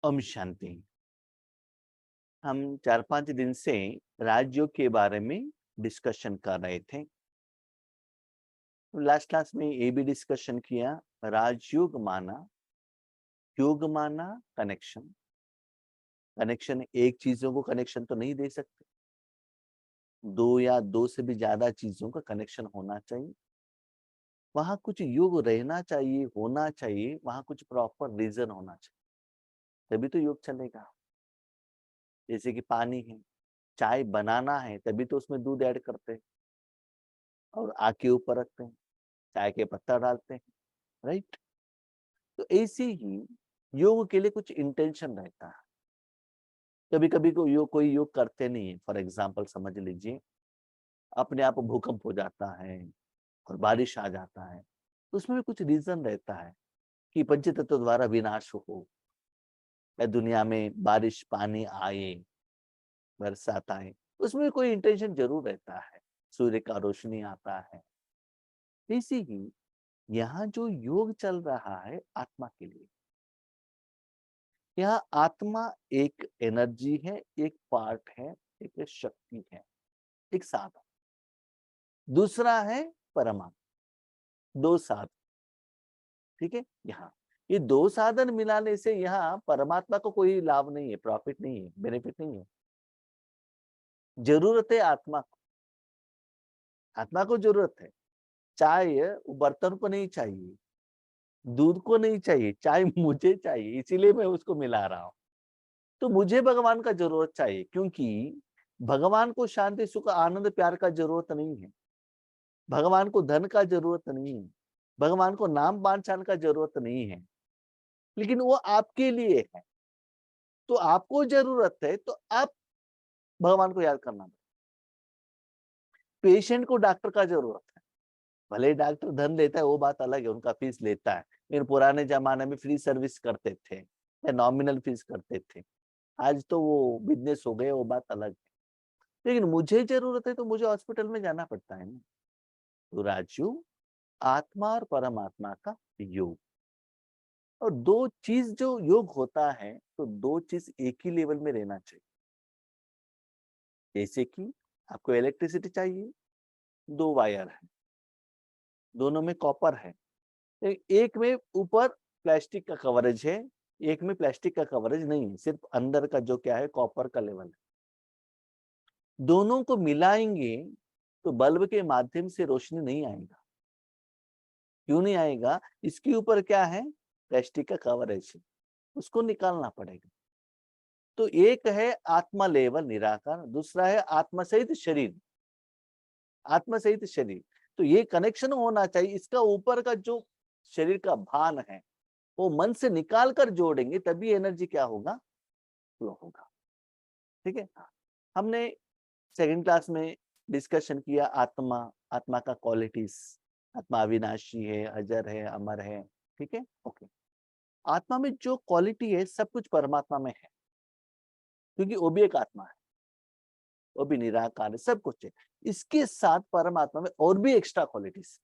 ओम शांति। हम 4-5 दिन से राजयोग के बारे में डिस्कशन कर रहे थे। लास्ट क्लास में ये भी डिस्कशन किया, राजयोग माना, योग माना कनेक्शन। कनेक्शन एक चीजों को कनेक्शन तो नहीं दे सकते, दो या दो से भी ज्यादा चीजों का कनेक्शन होना चाहिए। वहां कुछ योग रहना चाहिए, होना चाहिए, वहां कुछ प्रॉपर रीजन होना चाहिए, तभी तो योग चलेगा। जैसे कि पानी है, चाय बनाना है तभी तो उसमें दूध ऐड करते हैं और आग के ऊपर रखते हैं, चाय के पत्ता डालते हैं, राइट। तो ऐसे ही योग के लिए कुछ इंटेंशन रहता है। कभी कभी कोई योग करते नहीं है। फॉर एग्जाम्पल समझ लीजिए, अपने आप भूकंप हो जाता है और बारिश आ जाता है, तो उसमें भी कुछ रीजन रहता है कि पंचतत्व द्वारा विनाश हो या दुनिया में बारिश पानी आए, बरसात आए, उसमें भी कोई इंटेंशन जरूर रहता है। सूर्य का रोशनी आता है। इसी ही यहाँ जो योग चल रहा है आत्मा के लिए, यहाँ आत्मा एक एनर्जी है, एक पार्ट है, एक शक्ति है, एक साधन। दूसरा है परमात्मा। दो साधन, ठीक है। यहाँ ये दो साधन मिलाने से यहाँ परमात्मा को कोई लाभ नहीं है, प्रॉफिट नहीं है, बेनिफिट नहीं है। जरूरत है आत्मा को, आत्मा को जरूरत है। चाय बर्तन को नहीं चाहिए, दूध को नहीं चाहिए, चाय मुझे चाहिए, इसीलिए मैं उसको मिला रहा हूं। तो मुझे भगवान का जरूरत चाहिए, क्योंकि भगवान को शांति सुख आनंद प्यार का जरूरत नहीं है, भगवान को धन का जरूरत नहीं है, भगवान को नाम पहचान का जरूरत नहीं है, लेकिन वो आपके लिए है। तो आपको जरूरत है तो आप भगवान को याद करना। पेशेंट को डॉक्टर का जरूरत है, भले डॉक्टर धन लेता है वो बात अलग है, उनका फीस लेता है, लेकिन पुराने जमाने में फ्री सर्विस करते थे या नॉमिनल फीस करते थे। आज तो वो बिजनेस हो गए, वो बात अलग है। लेकिन मुझे जरूरत है तो मुझे हॉस्पिटल में जाना पड़ता है ना। तो राजयोग आत्मा और परमात्मा का योग, और दो चीज जो योग होता है तो दो चीज एक ही लेवल में रहना चाहिए। जैसे कि आपको इलेक्ट्रिसिटी चाहिए, दो वायर है, दोनों में कॉपर है, एक में ऊपर प्लास्टिक का कवरेज है, एक में प्लास्टिक का कवरेज नहीं है, सिर्फ अंदर का जो क्या है कॉपर का लेवल है। दोनों को मिलाएंगे तो बल्ब के माध्यम से रोशनी नहीं आएगा। क्यों नहीं आएगा? इसके ऊपर क्या है? प्लास्टिक का कवरेज है, उसको निकालना पड़ेगा। तो एक है आत्मा लेवल निराकार, दूसरा है आत्मा सहित शरीर। आत्मा सहित शरीर, तो ये कनेक्शन होना चाहिए। इसका ऊपर का जो शरीर का भान है वो मन से निकाल कर जोड़ेंगे, तभी एनर्जी क्या होगा? फ्लो होगा। ठीक है। हमने सेकंड क्लास में डिस्कशन किया आत्मा, आत्मा का क्वालिटीज। आत्मा अविनाशी है, अजर है, अमर है, ठीक है, ओके। आत्मा में जो क्वालिटी है सब कुछ परमात्मा में है, क्योंकि वो भी एक आत्मा है, वो भी निराकार है, सब कुछ है। इसके साथ परमात्मा में और भी एक्स्ट्रा क्वालिटीज,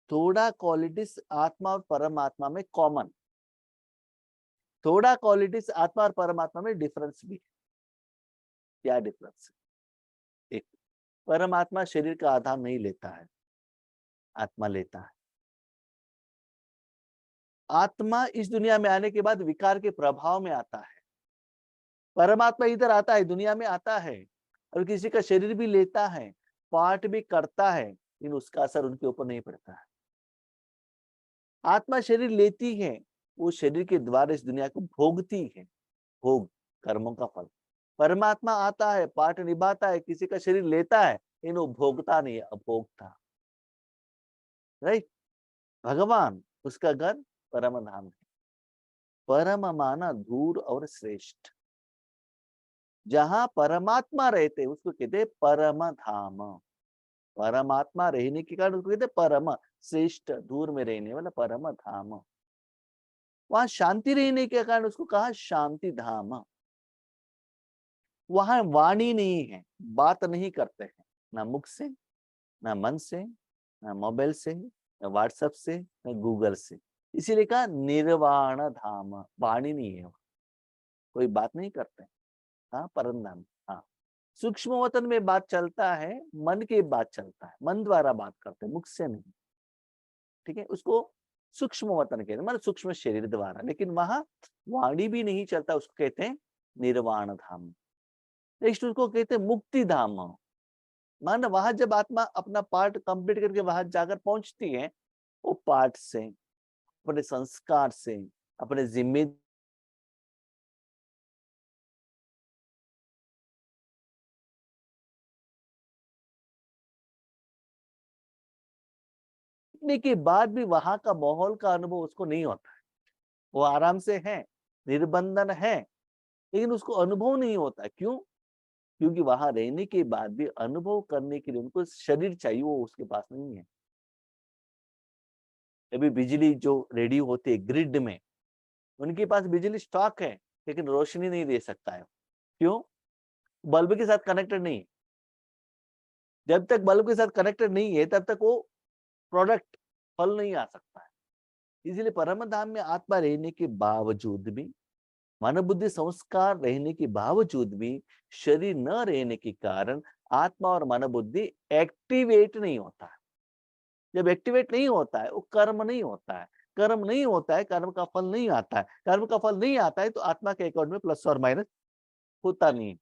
थोड़ा क्वालिटीज आत्मा और परमात्मा में कॉमन, थोड़ा क्वालिटीज आत्मा और परमात्मा में डिफरेंस भी है। क्या डिफरेंस है? एक, परमात्मा शरीर का आधार नहीं लेता है, आत्मा लेता है। आत्मा इस दुनिया में आने के बाद विकार के प्रभाव में आता है। परमात्मा इधर आता है, दुनिया में आता है और किसी का शरीर भी लेता है, पाठ भी करता है, लेकिन उसका असर उनके ऊपर नहीं पड़ता है। आत्मा शरीर लेती है, वो शरीर के द्वारा इस दुनिया को भोगती है, भोग कर्मों का फल। परमात्मा आता है, पाठ निभाता है, किसी का शरीर लेता है, लेकिन वो भोगता नहीं है, अभोगता। राइट। भगवान, उसका घर परम धाम है। परम माना दूर और श्रेष्ठ। जहां परमात्मा रहते उसको कहते हैं परम धाम। परमात्मा रहने के कारण उसको कहते हैं परम, श्रेष्ठ, दूर में रहने वाला परम धाम। वहां शांति रहने के कारण उसको कहा शांति धाम। वहां वाणी नहीं है, बात नहीं करते हैं, ना मुख से, ना मन से, ना मोबाइल से, ना व्हाट्सएप से, ना गूगल से। इसीलिए कहा निर्वाण धाम, वाणी नहीं है, कोई बात नहीं करते। हाँ, परम धाम। हाँ, सूक्ष्म वतन में बात चलता है, मन की बात चलता है, मन द्वारा बात करते हैं, मुख से नहीं। ठीक है, उसको सूक्ष्म वतन कहते हैं, मतलब सूक्ष्म शरीर द्वारा। लेकिन वहां वाणी भी नहीं चलता, उसको कहते हैं निर्वाण धाम। नेक्स्ट उसको कहते हैं मुक्ति धाम। मान वहां जब आत्मा अपना पार्ट कंप्लीट करके वहां जाकर पहुंचती है, वो पार्ट से, अपने संस्कार से, अपने जिम्मे के बाद भी वहां का माहौल का अनुभव उसको नहीं होता है। वो आराम से है, निर्बंधन है, लेकिन उसको अनुभव नहीं होता है। क्यों? क्योंकि वहां रहने के बाद भी अनुभव करने के लिए उनको शरीर चाहिए, वो उसके पास नहीं है। अभी बिजली जो रेडी होती है ग्रिड में, उनके पास बिजली स्टॉक है, लेकिन रोशनी नहीं दे सकता है। क्यों? बल्ब के साथ कनेक्टेड नहीं है। जब तक बल्ब के साथ कनेक्टेड नहीं है, तब तक वो प्रोडक्ट, फल नहीं आ सकता है। इसलिए परम धाम में आत्मा रहने के बावजूद भी, मन बुद्धि संस्कार रहने के बावजूद भी, शरीर न रहने के कारण आत्मा और मन बुद्धि एक्टिवेट नहीं होता है। जब एक्टिवेट नहीं होता है, वो कर्म नहीं होता है। कर्म नहीं होता है, कर्म का फल नहीं आता है। कर्म का फल नहीं आता है, तो आत्मा के अकाउंट में प्लस और माइनस होता नहीं है।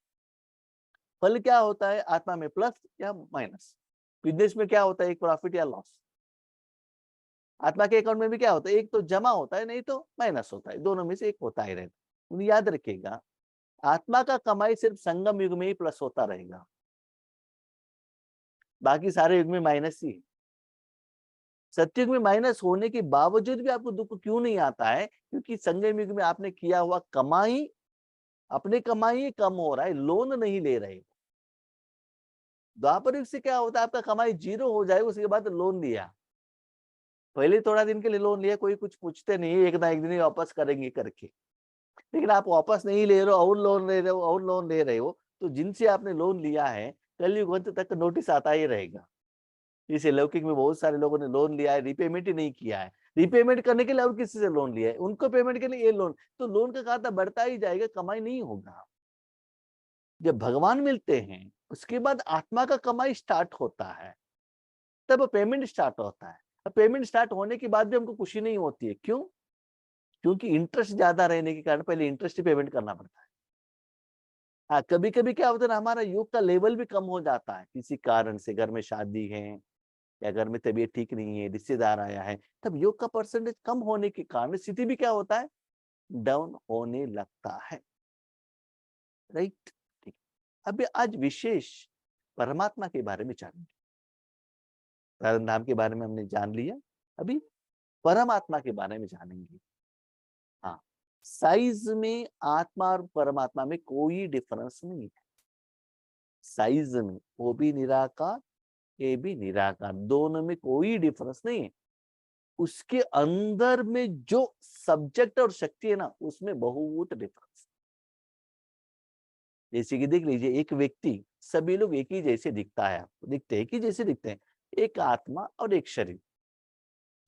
फल क्या होता है? आत्मा में प्लस या माइनस। बिजनेस में क्या होता है? एक प्रॉफिट या लॉस। आत्मा के अकाउंट में भी क्या होता है? एक तो जमा होता है, नहीं तो माइनस होता है। दोनों में से एक होता ही रहता है। याद रखिएगा, आत्मा का कमाई सिर्फ संगम युग में ही प्लस होता रहेगा, बाकी सारे युग में माइनस ही है। सत्युग में माइनस होने के बावजूद भी आपको दुख क्यों नहीं आता है? क्योंकि संगम युग में आपने किया हुआ कमाई, अपने कमाई कम हो रहा है, लोन नहीं ले रहे। द्वापर युग से क्या होता है? आपका कमाई जीरो हो जाएगा, उसके बाद लोन लिया। पहले थोड़ा दिन के लिए लोन लिया, कोई कुछ पूछते नहीं, एक ना एक दिन ही वापस करेंगे करके। लेकिन आप वापस नहीं ले रहे हो, और लोन ले रहे हो, और लोन ले रहे हो, तो जिनसे आपने लोन लिया है, कलयुग अंत तक नोटिस आता ही रहेगा। इसे लौकिक में बहुत सारे लोगों ने लोन लिया है, रिपेमेंट ही नहीं किया है। रिपेमेंट करने के लिए और किसी से लोन लिया है, उनको पेमेंट के लिए ये लोन, तो लोन का खाता बढ़ता ही जाएगा, कमाई नहीं होगा। जब भगवान मिलते हैं, उसके बाद आत्मा का कमाई स्टार्ट होता है, तब पेमेंट स्टार्ट होता है। अब पेमेंट स्टार्ट होने के बाद भी हमको खुशी नहीं होती है। क्यों? क्योंकि इंटरेस्ट ज्यादा रहने के कारण पहले इंटरेस्ट ही पेमेंट करना पड़ता है। हाँ, कभी कभी क्या होता है ना, हमारा योग का लेवल भी कम हो जाता है किसी कारण से, घर में शादी है या घर में तबीयत ठीक नहीं है, रिश्तेदार आया है, तब योग का परसेंटेज कम होने के कारण स्थिति भी क्या होता है? डाउन होने लगता है। राइट? ठीक। अभी आज विशेष परमात्मा के बारे में जानेंगे। परम धाम के बारे में हमने जान लिया, अभी परमात्मा के बारे में जानेंगे। हाँ, साइज में आत्मा और परमात्मा में कोई डिफरेंस नहीं है। साइज में वो भी निराकार, ये भी निराकार, दोनों में कोई डिफरेंस नहीं है। उसके अंदर में जो सब्जेक्ट और शक्ति है ना, उसमें बहुत डिफरेंस। जैसे कि देख लीजिए, एक व्यक्ति, सभी लोग एक ही जैसे दिखता है, आपको दिखते हैं, एक ही जैसे दिखते हैं। एक आत्मा और एक शरीर,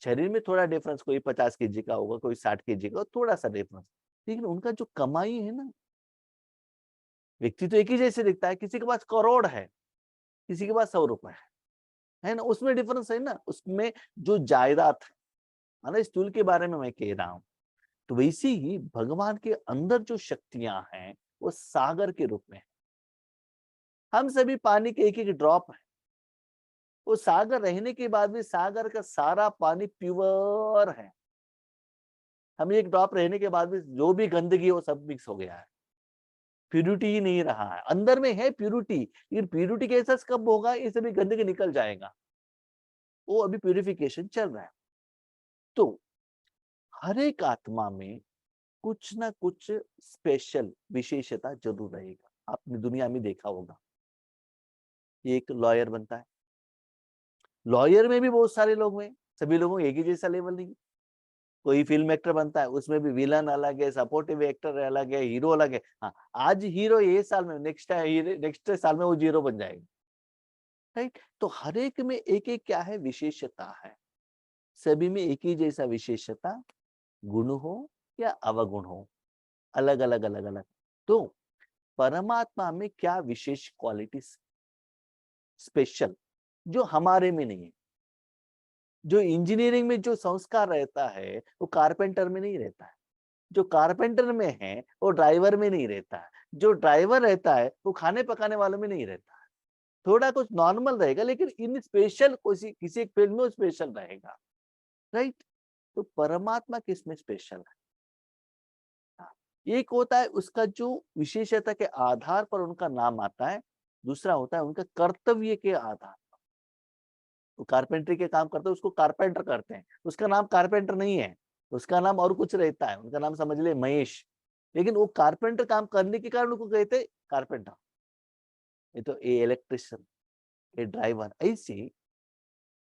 शरीर में थोड़ा डिफरेंस, कोई 50 केजी का होगा, कोई 60 केजी का, थोड़ा सा डिफरेंस। लेकिन उनका जो कमाई है ना, व्यक्ति तो एक ही जैसे दिखता है, किसी के पास करोड़ है, किसी के पास 100 रुपए है ना, उसमें डिफरेंस है ना। उसमें जो जायदाद है, माना स्थूल के बारे में मैं कह रहा हूं, तो वैसे ही भगवान के अंदर जो शक्तियां हैं, वो सागर के रूप में है। हम सभी पानी के एक एक ड्रॉप है। वो सागर रहने के बाद भी सागर का सारा पानी प्योर है। हम एक ड्रॉप रहने के बाद भी जो भी गंदगी है, वो सब मिक्स हो गया है, प्यूरिटी ही नहीं रहा है। अंदर में है प्यूरिटी, लेकिन प्यूरिटी का एहसास कब होगा? ये सभी गंदगी निकल जाएगा, वो अभी प्यूरिफिकेशन चल रहा है। तो हर एक आत्मा में कुछ ना कुछ स्पेशल विशेषता जरूर रहेगा। आपने दुनिया में देखा होगा, एक लॉयर बनता है, लॉयर में भी बहुत सारे लोग हैं, सभी लोगों एक ही जैसा लेवल नहीं। कोई फिल्म एक्टर बनता है, उसमें भी विलन अलग है, सपोर्टिव एक्टर अलग है, हीरो अलग है। हाँ, आज हीरो ये साल में, नेक्स्ट साल में वो जीरो बन जाएगा। राइट? तो हर एक में एक एक क्या है? विशेषता है। सभी में एक ही जैसा विशेषता, गुण हो या अवगुण हो, अलग अलग अलग अलग। तो परमात्मा में क्या विशेष क्वालिटी स्पेशल जो हमारे में नहीं है? जो इंजीनियरिंग में जो संस्कार रहता है वो कारपेंटर में नहीं रहता है। जो कारपेंटर में है वो ड्राइवर में नहीं रहता है। जो ड्राइवर रहता है वो खाने पकाने वालों में नहीं रहता है। थोड़ा कुछ नॉर्मल रहेगा लेकिन इन स्पेशल किसी एक फील्ड में वो स्पेशल रहेगा, राइट? तो परमात्मा किसमें स्पेशल है? हाँ, एक होता है उसका जो विशेषता के आधार पर उनका नाम आता है, दूसरा होता है उनका कर्तव्य के आधार। वो कारपेंटरी के काम करते हैं उसको कारपेंटर करते हैं, उसका नाम कारपेंटर नहीं है, उसका नाम और कुछ रहता है, उनका नाम समझ ले महेश, लेकिन वो कारपेंटर काम करने के कारण उनको कहते कारपेंटर। ये तो ए इलेक्ट्रिशियन, ए ड्राइवर, ऐसे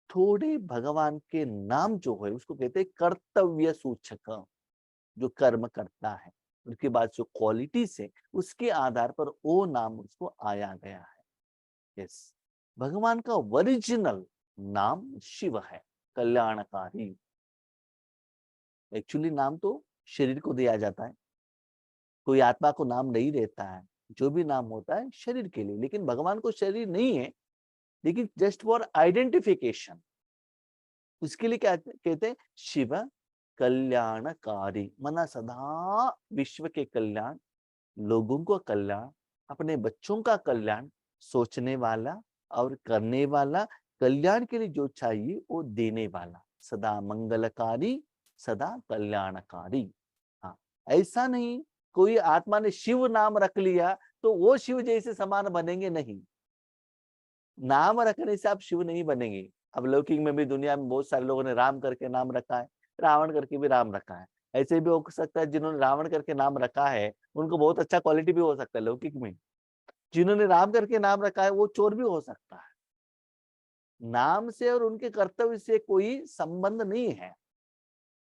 थोड़े भगवान के नाम जो है उसको कहते हैं कर्तव्य सूचक, जो कर्म करता है उसके बाद जो क्वालिटीज है उसके आधार पर वो नाम उसको आया गया है। यस, भगवान का ओरिजिनल नाम शिव है, कल्याणकारी। एक्चुअली नाम तो शरीर को दिया जाता है, कोई आत्मा को नाम नहीं देता है। जो भी नाम होता है शरीर के लिए, लेकिन भगवान को शरीर नहीं है, लेकिन जस्ट फॉर आइडेंटिफिकेशन उसके लिए क्या कहते हैं? शिव कल्याणकारी, मना सदा विश्व के कल्याण, लोगों का कल्याण, अपने बच्चों का कल्याण सोचने वाला और करने वाला, कल्याण के लिए जो चाहिए वो देने वाला, सदा मंगलकारी, सदा कल्याणकारी। हाँ, ऐसा नहीं कोई आत्मा ने शिव नाम रख लिया तो वो शिव जैसे समान बनेंगे, नहीं। नाम रखने से आप शिव नहीं बनेंगे। अब लौकिक में भी दुनिया में बहुत सारे लोगों ने राम करके नाम रखा है, रावण करके भी राम रखा है। ऐसे भी हो सकता है जिन्होंने रावण करके नाम रखा है उनको बहुत अच्छा क्वालिटी भी हो सकता है लौकिक में। जिन्होंने राम करके नाम रखा है वो चोर भी हो सकता है। नाम से और उनके कर्तव्य से कोई संबंध नहीं है।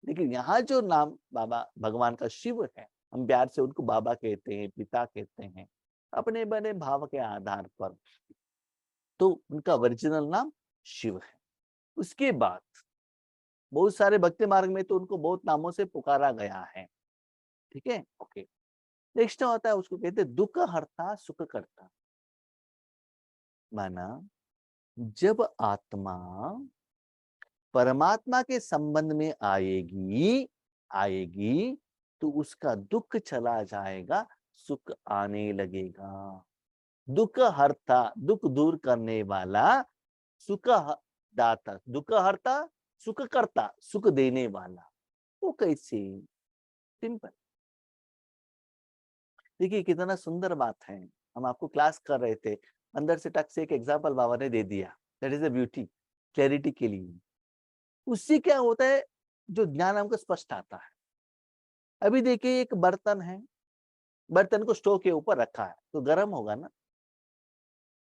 लेकिन यहाँ जो नाम बाबा भगवान का शिव है, हम प्यार से उनको बाबा कहते हैं, पिता कहते हैं, अपने बने भाव के आधार पर, तो उनका ओरिजिनल नाम शिव है। उसके बाद बहुत सारे भक्ति मार्ग में तो उनको बहुत नामों से पुकारा गया है, ठीक है, ओके। नेक्स्ट होता है उसको कहते हैं दुख हरता सुख करता। माना जब आत्मा परमात्मा के संबंध में आएगी आएगी तो उसका दुख चला जाएगा, सुख आने लगेगा। दुख हरता, दुख दूर करने वाला, सुख दाता, दुख हरता, सुख करता, सुख देने वाला। वो कैसे? सिंपल। देखिए कितना सुंदर बात है। हम आपको क्लास कर रहे थे, अंदर से टक से एक एग्जाम्पल बाबा ने दे दिया। That is the beauty, clarity के लिए। उससे क्या होता है, जो ज्ञान हमको स्पष्ट आता है। अभी देखिए एक बर्तन है, बर्तन को स्टोव के ऊपर रखा है तो गर्म होगा ना।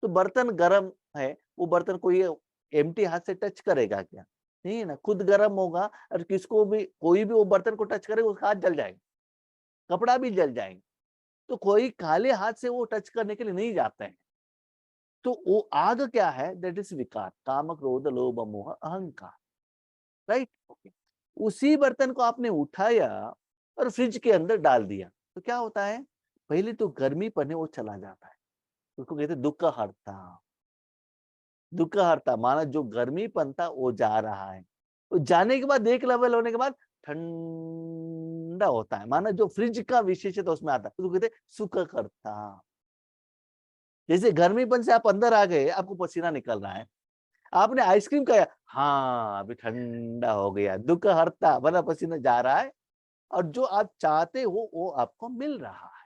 तो बर्तन गर्म है, वो बर्तन कोई एम्प्टी हाथ से टच करेगा क्या? नहीं है ना, खुद गर्म होगा। और किसको भी, कोई भी वो बर्तन को टच करेगा उसका हाथ जल जाएगा, कपड़ा भी जल जाएगा। तो कोई खाली हाथ से वो टच करने के लिए नहीं जाते हैं। तो वो आग क्या है? दैट इज विकार, काम क्रोध लोभ मोह अहंकार, राइट, ओके। उसी बर्तन को आपने उठाया और फ्रिज के अंदर डाल दिया तो क्या होता है? पहले तो गर्मी पड़ने वो चला जाता है, उसको कहते हैं दुख हरता। दुख हरता माना जो गर्मीपन था वो जा रहा है। तो जाने के बाद एक लेवल होने के बाद ठंडा होता है, माना जो फ्रिज का विशेषता उसमें आता है, उसको कहते हैं सुख करता। जैसे गर्मीपन से आप अंदर आ गए, आपको पसीना निकल रहा है, आपने आइसक्रीम खाया, हाँ अभी ठंडा हो गया, दुख हरता, वरना पसीना जा रहा है और जो आप चाहते हो वो आपको मिल रहा है।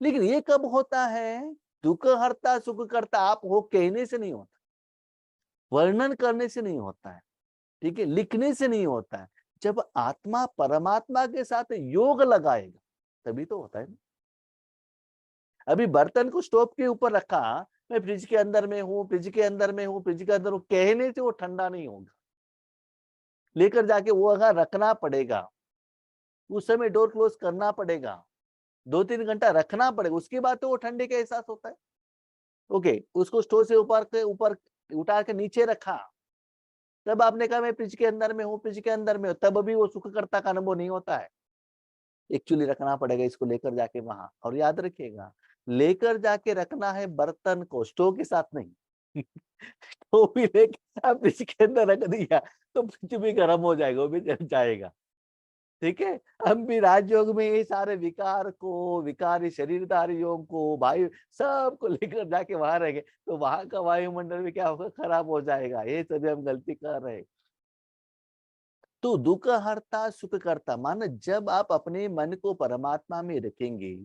लेकिन ये कब होता है? दुख हरता सुख करता आप हो कहने से नहीं होता, वर्णन करने से नहीं होता है, ठीक है, लिखने से नहीं होता है। जब आत्मा परमात्मा के साथ योग लगाएगा तभी तो होता है ना। अभी बर्तन को स्टोव के ऊपर रखा, मैं फ्रिज के अंदर में हूँ, फ्रिज के अंदर में हूँ, फ्रिज के अंदर हूँ कहने से वो ठंडा नहीं होगा। लेकर जाके वो अगर रखना पड़ेगा, उस समय डोर क्लोज करना पड़ेगा, 2-3 घंटा रखना पड़ेगा, उसके बाद तो वो ठंडे का एहसास होता है। ओके, उसको स्टोव से ऊपर के ऊपर उठा के नीचे रखा, तब आपने कहा मैं फ्रिज के अंदर में हूँ, फ्रिज के अंदर में हूँ, तब भी वो सुखकर्ता का अनुभव नहीं होता है। एक्चुअली रखना पड़ेगा इसको लेकर जाके वहां, और याद रखिएगा, लेकर जाके रखना है बर्तन को, स्टोव के साथ नहीं। स्टोव भी लेके आप फ्रिज के अंदर रख दिया तो फ्रिज भी गर्म हो जाएगा, वो भी जल जाएगा। ठीक है, हम भी राजयोग में ये सारे विकार को, विकारी शरीरधारियों को, वायु सबको लेकर जाके वहां रहेंगे तो वहां का वायुमंडल भी क्या होगा, खराब हो जाएगा। ये सभी हम गलती कर रहे हैं। तो दुख हरता सुख करता, माना जब आप अपने मन को परमात्मा में रखेंगे,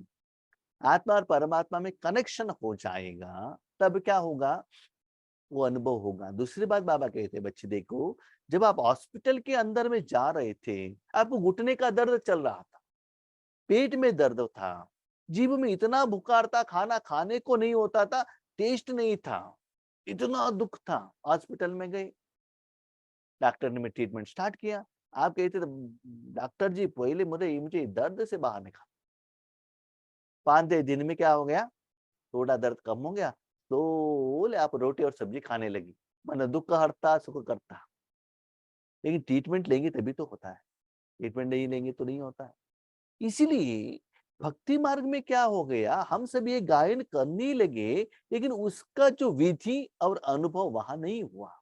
आत्मा और परमात्मा में कनेक्शन हो जाएगा, तब क्या होगा, वो अनुभव होगा। दूसरी बात बाबा कहते हैं, बच्चे देखो, जब आप हॉस्पिटल के अंदर में जा रहे थे, आपको घुटने का दर्द चल रहा था, पेट में दर्द था, जीभ में इतना बुखार था, खाना खाने को नहीं होता था, टेस्ट नहीं था, इतना दुख था। हॉस्पिटल में गए, डॉक्टर ने ट्रीटमेंट स्टार्ट किया। आप कहते थे, डॉक्टर जी पहले मुझे दर्द से बाहर निकाल। 5 दिन में क्या हो गया, थोड़ा दर्द कम हो गया, तो बोले आप रोटी और सब्जी खाने लगी। मन दुख हरता सुख करता। लेकिन ट्रीटमेंट लेंगे तभी तो होता है, ट्रीटमेंट नहीं लेंगे तो नहीं होता है। इसीलिए भक्ति मार्ग में क्या हो गया, हम सब ये गायन करने लगे, लेकिन उसका जो विधि और अनुभव वहां नहीं हुआ।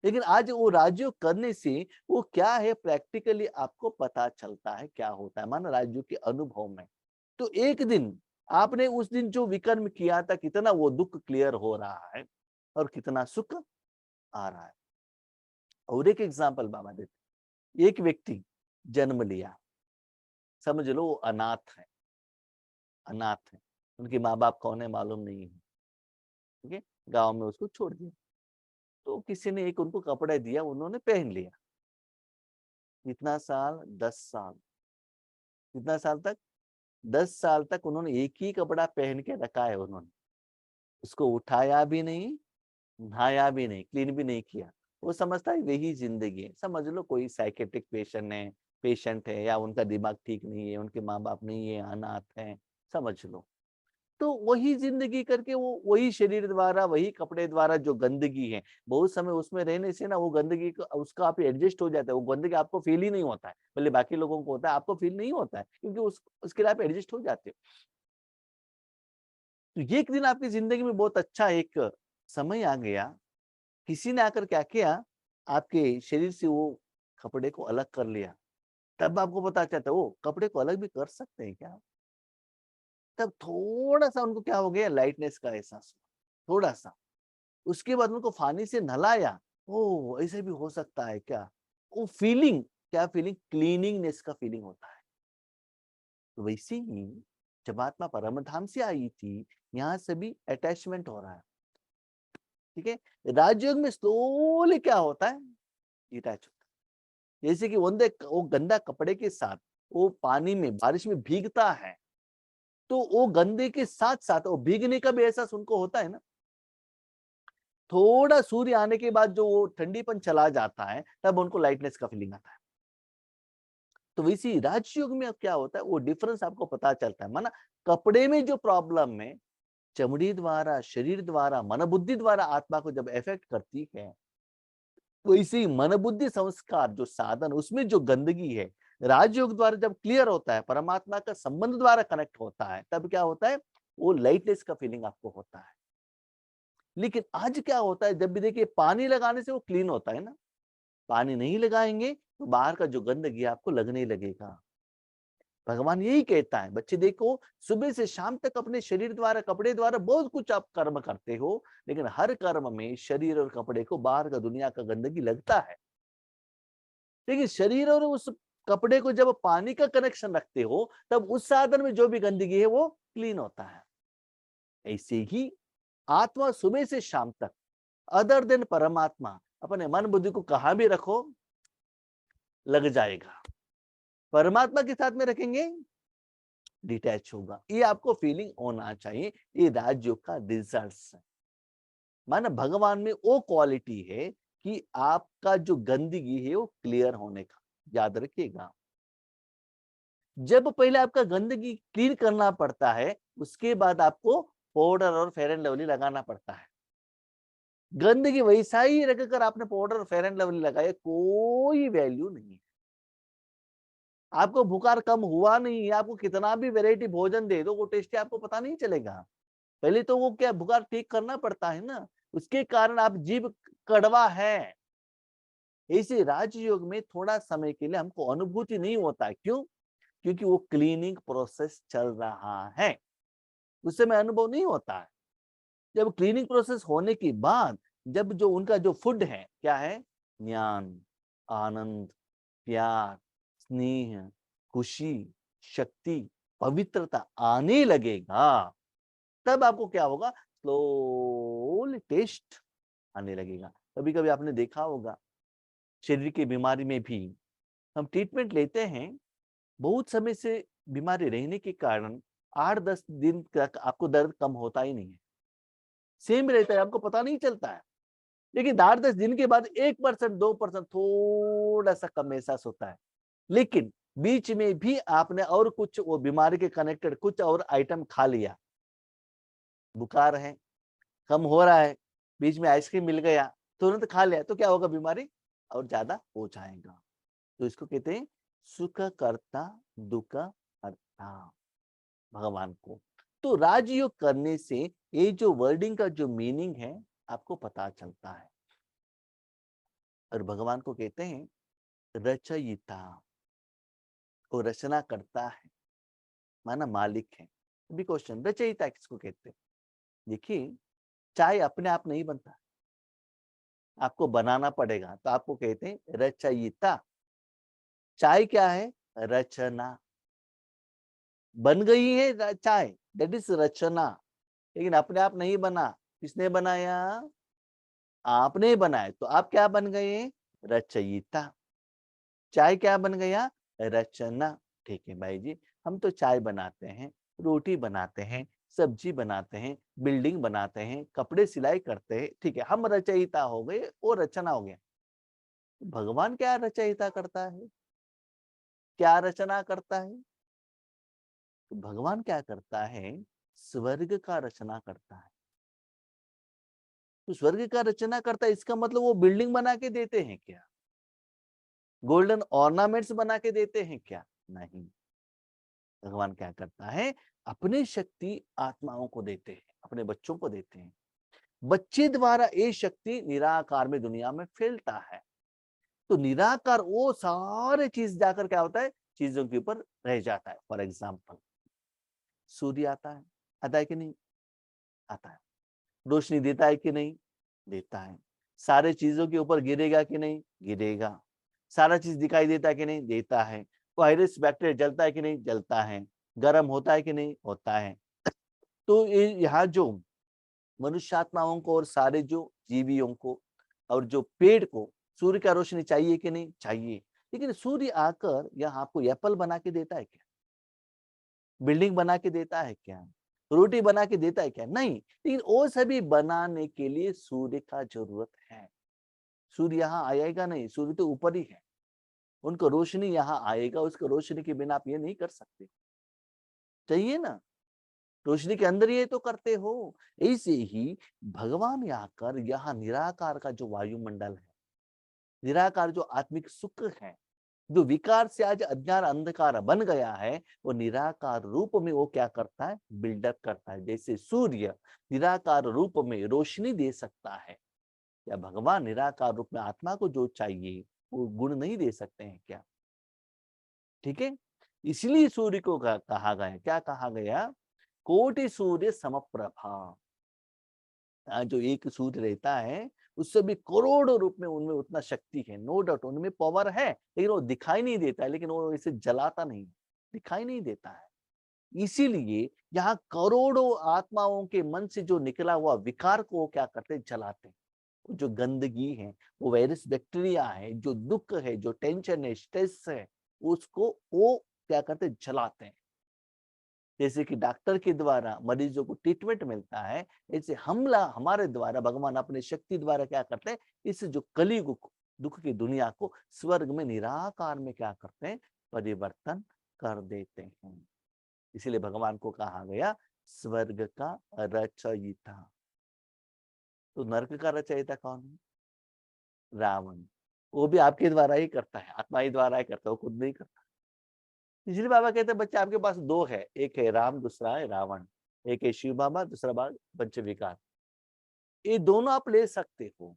लेकिन आज वो राजयोग करने से वो क्या है, प्रैक्टिकली आपको पता चलता है क्या होता है, माना राजयोग के अनुभव में। तो एक दिन आपने उस दिन जो विकर्म किया था, कितना वो दुख क्लियर हो रहा है और कितना सुख आ रहा है। और एक एग्जाम्पल बाबा देते, एक व्यक्ति जन्म लिया, समझ लो वो अनाथ है, अनाथ है, उनके माँ बाप कौन है मालूम नहीं है। ठीक है, गांव में उसको छोड़ दिया, तो किसी ने एक उनको कपड़ा दिया, उन्होंने पहन लिया। कितना साल, 10 साल। कितना साल तक, 10 साल तक उन्होंने एक ही कपड़ा पहन के रखा है। उन्होंने उसको उठाया भी नहीं, नहाया भी नहीं, क्लीन भी नहीं किया। वो समझता है वही जिंदगी है। समझ लो कोई साइकेट्रिक पेशेंट है या उनका दिमाग ठीक नहीं है, उनके माँ बाप नहीं है, अनाथ है, समझ लो। तो वही जिंदगी करके वो वही शरीर द्वारा, वही कपड़े द्वारा जो गंदगी है, बहुत समय उसमें रहने से ना वो गंदगी का उसका आप एडजस्ट हो जाता है। वो गंदगी आपको फील ही नहीं होता है, भले बाकी लोगों को होता है, आपको फील नहीं होता है, क्योंकि उसके लिए आप एडजस्ट हो जाते हो। तो ये एक दिन आपकी जिंदगी में बहुत अच्छा एक समय आ गया, किसी ने आकर क्या किया, आपके शरीर से वो कपड़े को अलग कर लिया। तब आपको पता चलता है वो कपड़े को अलग भी कर सकते हैं क्या। तब थोड़ा सा उनको क्या हो गया, लाइटनेस का एहसास हुआ, थोड़ा सा। उसके बाद उनको पानी से नहलाया, ओ ऐसे भी हो सकता है क्या। वो फीलिंग, क्या फीलिंग, क्लीनिंगनेस का फीलिंग होता है। तो वैसे ही जब आत्मा परम धाम से आई थी, यहाँ से भी अटैचमेंट हो रहा है। ठीक है, राजयोग में स्लोली क्या होता है, डिटैच होता है। जैसे कि वो गंदा कपड़े के साथ वो पानी में बारिश में भीगता है, तो वो गंदे के साथ साथ वो भीगने का भी एहसास उनको होता है ना। थोड़ा सूर्य आने के बाद जो वो ठंडीपन चला जाता है, तब उनको लाइटनेस का फीलिंग आता है। तो वैसे राजयोग में अब क्या होता है, वो डिफरेंस आपको पता चलता है। माना कपड़े में जो प्रॉब्लम है, चमड़ी द्वारा, शरीर द्वारा, मन बुद्धि द्वारा आत्मा को जब इफेक्ट करती है, वैसे ही मन बुद्धि संस्कार जो साधन, उसमें जो गंदगी है, राजयोग द्वारा जब क्लियर होता है, परमात्मा का संबंध द्वारा कनेक्ट होता है, तब क्या होता है, वो लाइटनेस का फीलिंग आपको होता है। लेकिन आज क्या होता है, जब भी देखिए पानी लगाने से वो क्लीन होता है ना, पानी नहीं लगाएंगे तो बाहर का जो गंदगी आपको लगने लगेगा। भगवान यही कहता है, बच्चे देखो, सुबह से शाम तक अपने शरीर द्वारा, कपड़े द्वारा बहुत कुछ आप कर्म करते हो, लेकिन हर कर्म में शरीर और कपड़े को बाहर का दुनिया का गंदगी लगता है। लेकिन शरीर और उस कपड़े को जब पानी का कनेक्शन रखते हो, तब उस साधन में जो भी गंदगी है वो क्लीन होता है। ऐसे ही आत्मा सुबह से शाम तक, अदर देन परमात्मा, अपने मन बुद्धि को कहां भी रखो, लग जाएगा। परमात्मा के साथ में रखेंगे, डिटैच होगा। ये आपको फीलिंग होना चाहिए। ये राजयोग का रिजल्ट है। माना भगवान में वो क्वालिटी है कि आपका जो गंदगी है वो क्लियर होने का। याद रखिएगा, जब पहले आपका गंदगी क्लीन करना पड़ता है, उसके बाद आपको पाउडर और फेयर एंड लवली लगाना पड़ता है। गंदगी वैसा ही रखकर आपने पाउडर फेयर एंड लवली लगाया, कोई वैल्यू नहीं है। आपको बुखार कम हुआ नहीं है, आपको कितना भी वैरायटी भोजन दे दो, वो टेस्टी आपको पता नहीं चलेगा। पहले तो वो क्या बुखार ठीक करना पड़ता है ना, उसके कारण आप जीभ कड़वा है। ऐसे राजयोग में थोड़ा समय के लिए हमको अनुभूति नहीं होता है, क्यों? क्योंकि वो क्लीनिंग प्रोसेस चल रहा है, उस समय अनुभव नहीं होता है। जब क्लीनिंग प्रोसेस होने के बाद, जब जो उनका जो फूड है क्या है, ज्ञान, आनंद, प्यार, स्नेह, खुशी, शक्ति, पवित्रता आने लगेगा, तब आपको क्या होगा, स्लोली टेस्ट आने लगेगा। कभी कभी आपने देखा होगा, शरीर की बीमारी में भी हम ट्रीटमेंट लेते हैं, बहुत समय से बीमारी रहने के कारण 8-10 दिन तक आपको दर्द कम होता ही नहीं है, सेम रहता है, आपको पता नहीं चलता है। लेकिन 8-10 दिन के बाद 1% 2% थोड़ा सा कम एहसास होता है। लेकिन बीच में भी आपने और कुछ वो बीमारी के कनेक्टेड कुछ और आइटम खा लिया, बुखार है, कम हो रहा है, बीच में आइसक्रीम मिल गया, तुरंत खा लिया, तो क्या होगा, बीमारी और ज्यादा हो जाएगा। तो इसको कहते हैं सुख करता दुख हरता, भगवान को। तो राजयोग करने से ये जो वर्डिंग का जो मीनिंग है आपको पता चलता है। और भगवान को कहते हैं रचयिता, वो रचना करता है, माना मालिक है। अभी क्वेश्चन, रचयिता किसको कहते हैं? देखिए, चाय अपने आप नहीं बनता, आपको बनाना पड़ेगा, तो आपको कहते हैं रचयिता। चाय क्या है, रचना, बन गई है चाय, दैट इज रचना। लेकिन अपने आप नहीं बना, किसने बनाया, आपने बनाया, तो आप क्या बन गए, रचयिता। चाय क्या बन गया, रचना। ठीक है भाई जी, हम तो चाय बनाते हैं, रोटी बनाते हैं, सब्जी बनाते हैं, बिल्डिंग बनाते हैं, कपड़े सिलाई करते हैं, ठीक है, हम रचयिता हो गए, वो रचना हो गया। भगवान क्या रचयिता करता है, क्या रचना करता है? तो भगवान क्या करता है, स्वर्ग का रचना करता है। तो स्वर्ग का रचना करता है, इसका मतलब वो बिल्डिंग बना के देते हैं क्या, गोल्डन ऑर्नामेंट्स बना के देते हैं क्या? नहीं। भगवान क्या करता है, अपने शक्ति आत्माओं को देते हैं, अपने बच्चों को देते हैं। बच्चे द्वारा ये शक्ति निराकार में दुनिया में फैलता है। तो निराकार वो सारे चीज जाकर क्या होता है, चीजों के ऊपर रह जाता है। फॉर एग्जाम्पल, सूर्य आता है कि नहीं, आता है। रोशनी देता है कि नहीं, देता है। सारे चीजों के ऊपर गिरेगा कि नहीं, गिरेगा। सारा चीज दिखाई देता है कि नहीं, देता है। वायरस बैक्टीरिया जलता है कि नहीं, जलता है। गर्म होता है कि नहीं, होता है। तो ये यहाँ जो मनुष्यात्माओं को और सारे जो जीवियों को और जो पेड़ को सूर्य का रोशनी चाहिए कि नहीं, चाहिए। लेकिन सूर्य आकर यहाँ आपको एप्पल बना के देता है क्या, बिल्डिंग बना के देता है क्या, रोटी बना के देता है क्या? नहीं। लेकिन वो सभी बनाने के लिए सूर्य का जरूरत है। सूर्य यहाँ आएगा नहीं, सूर्य तो ऊपर ही है, उनको रोशनी यहाँ आएगा, उसको रोशनी के बिना आप ये नहीं कर सकते, चाहिए ना, रोशनी के अंदर ये तो करते हो। ऐसे ही भगवान यहाँ कर, यहाँ निराकार का जो वायुमंडल है, निराकार जो आत्मिक सुख है, जो विकार से आज अज्ञान अंधकार बन गया है, वो निराकार रूप में वो क्या करता है, बिल्डअप करता है। जैसे सूर्य निराकार रूप में रोशनी दे सकता है, या भगवान निराकार रूप में आत्मा को जो चाहिए वो गुण नहीं दे सकते हैं क्या? ठीक है, इसलिए सूर्य को कहा गया, क्या कहा गया, कोटि सूर्य समप्रभा। जो एक सूर्य रहता है, उससे भी करोड़ों रूप में उनमें उतना शक्ति है, नो डाउट उनमें पावर है, लेकिन वो दिखाई नहीं देता है, लेकिन वो इसे जलाता नहीं, दिखाई नहीं देता है। इसीलिए यहाँ करोड़ों आत्माओं के मन से जो निकला हुआ विकार को वो क्या करते हैं, जलाते हैं। जो गंदगी है, वो वायरस बैक्टीरिया है, जो दुख है, जो टेंशन है, स्ट्रेस है, उसको वो क्या करते हैं, जलाते हैं। जैसे कि डॉक्टर के द्वारा मरीजों को ट्रीटमेंट मिलता है, ऐसे हमला हमारे द्वारा भगवान अपने शक्ति द्वारा क्या करते हैं, इस जो कलियुग दुख की दुनिया को स्वर्ग में निराकार में क्या करते हैं, परिवर्तन कर देते हैं। इसीलिए भगवान को कहा गया स्वर्ग का रचयिता। तो नरक का रचयिता कौन है? रावण। वो भी आपके द्वारा ही करता है, आत्मा ही द्वारा ही करता है, वो खुद नहीं करता। इसलिए बाबा कहते हैं बच्चे आपके पास दो है, एक है राम, दूसरा है रावण। एक है शिव बाबा, दूसरा बाबा पंचविकार। ये दोनों आप ले सकते हो,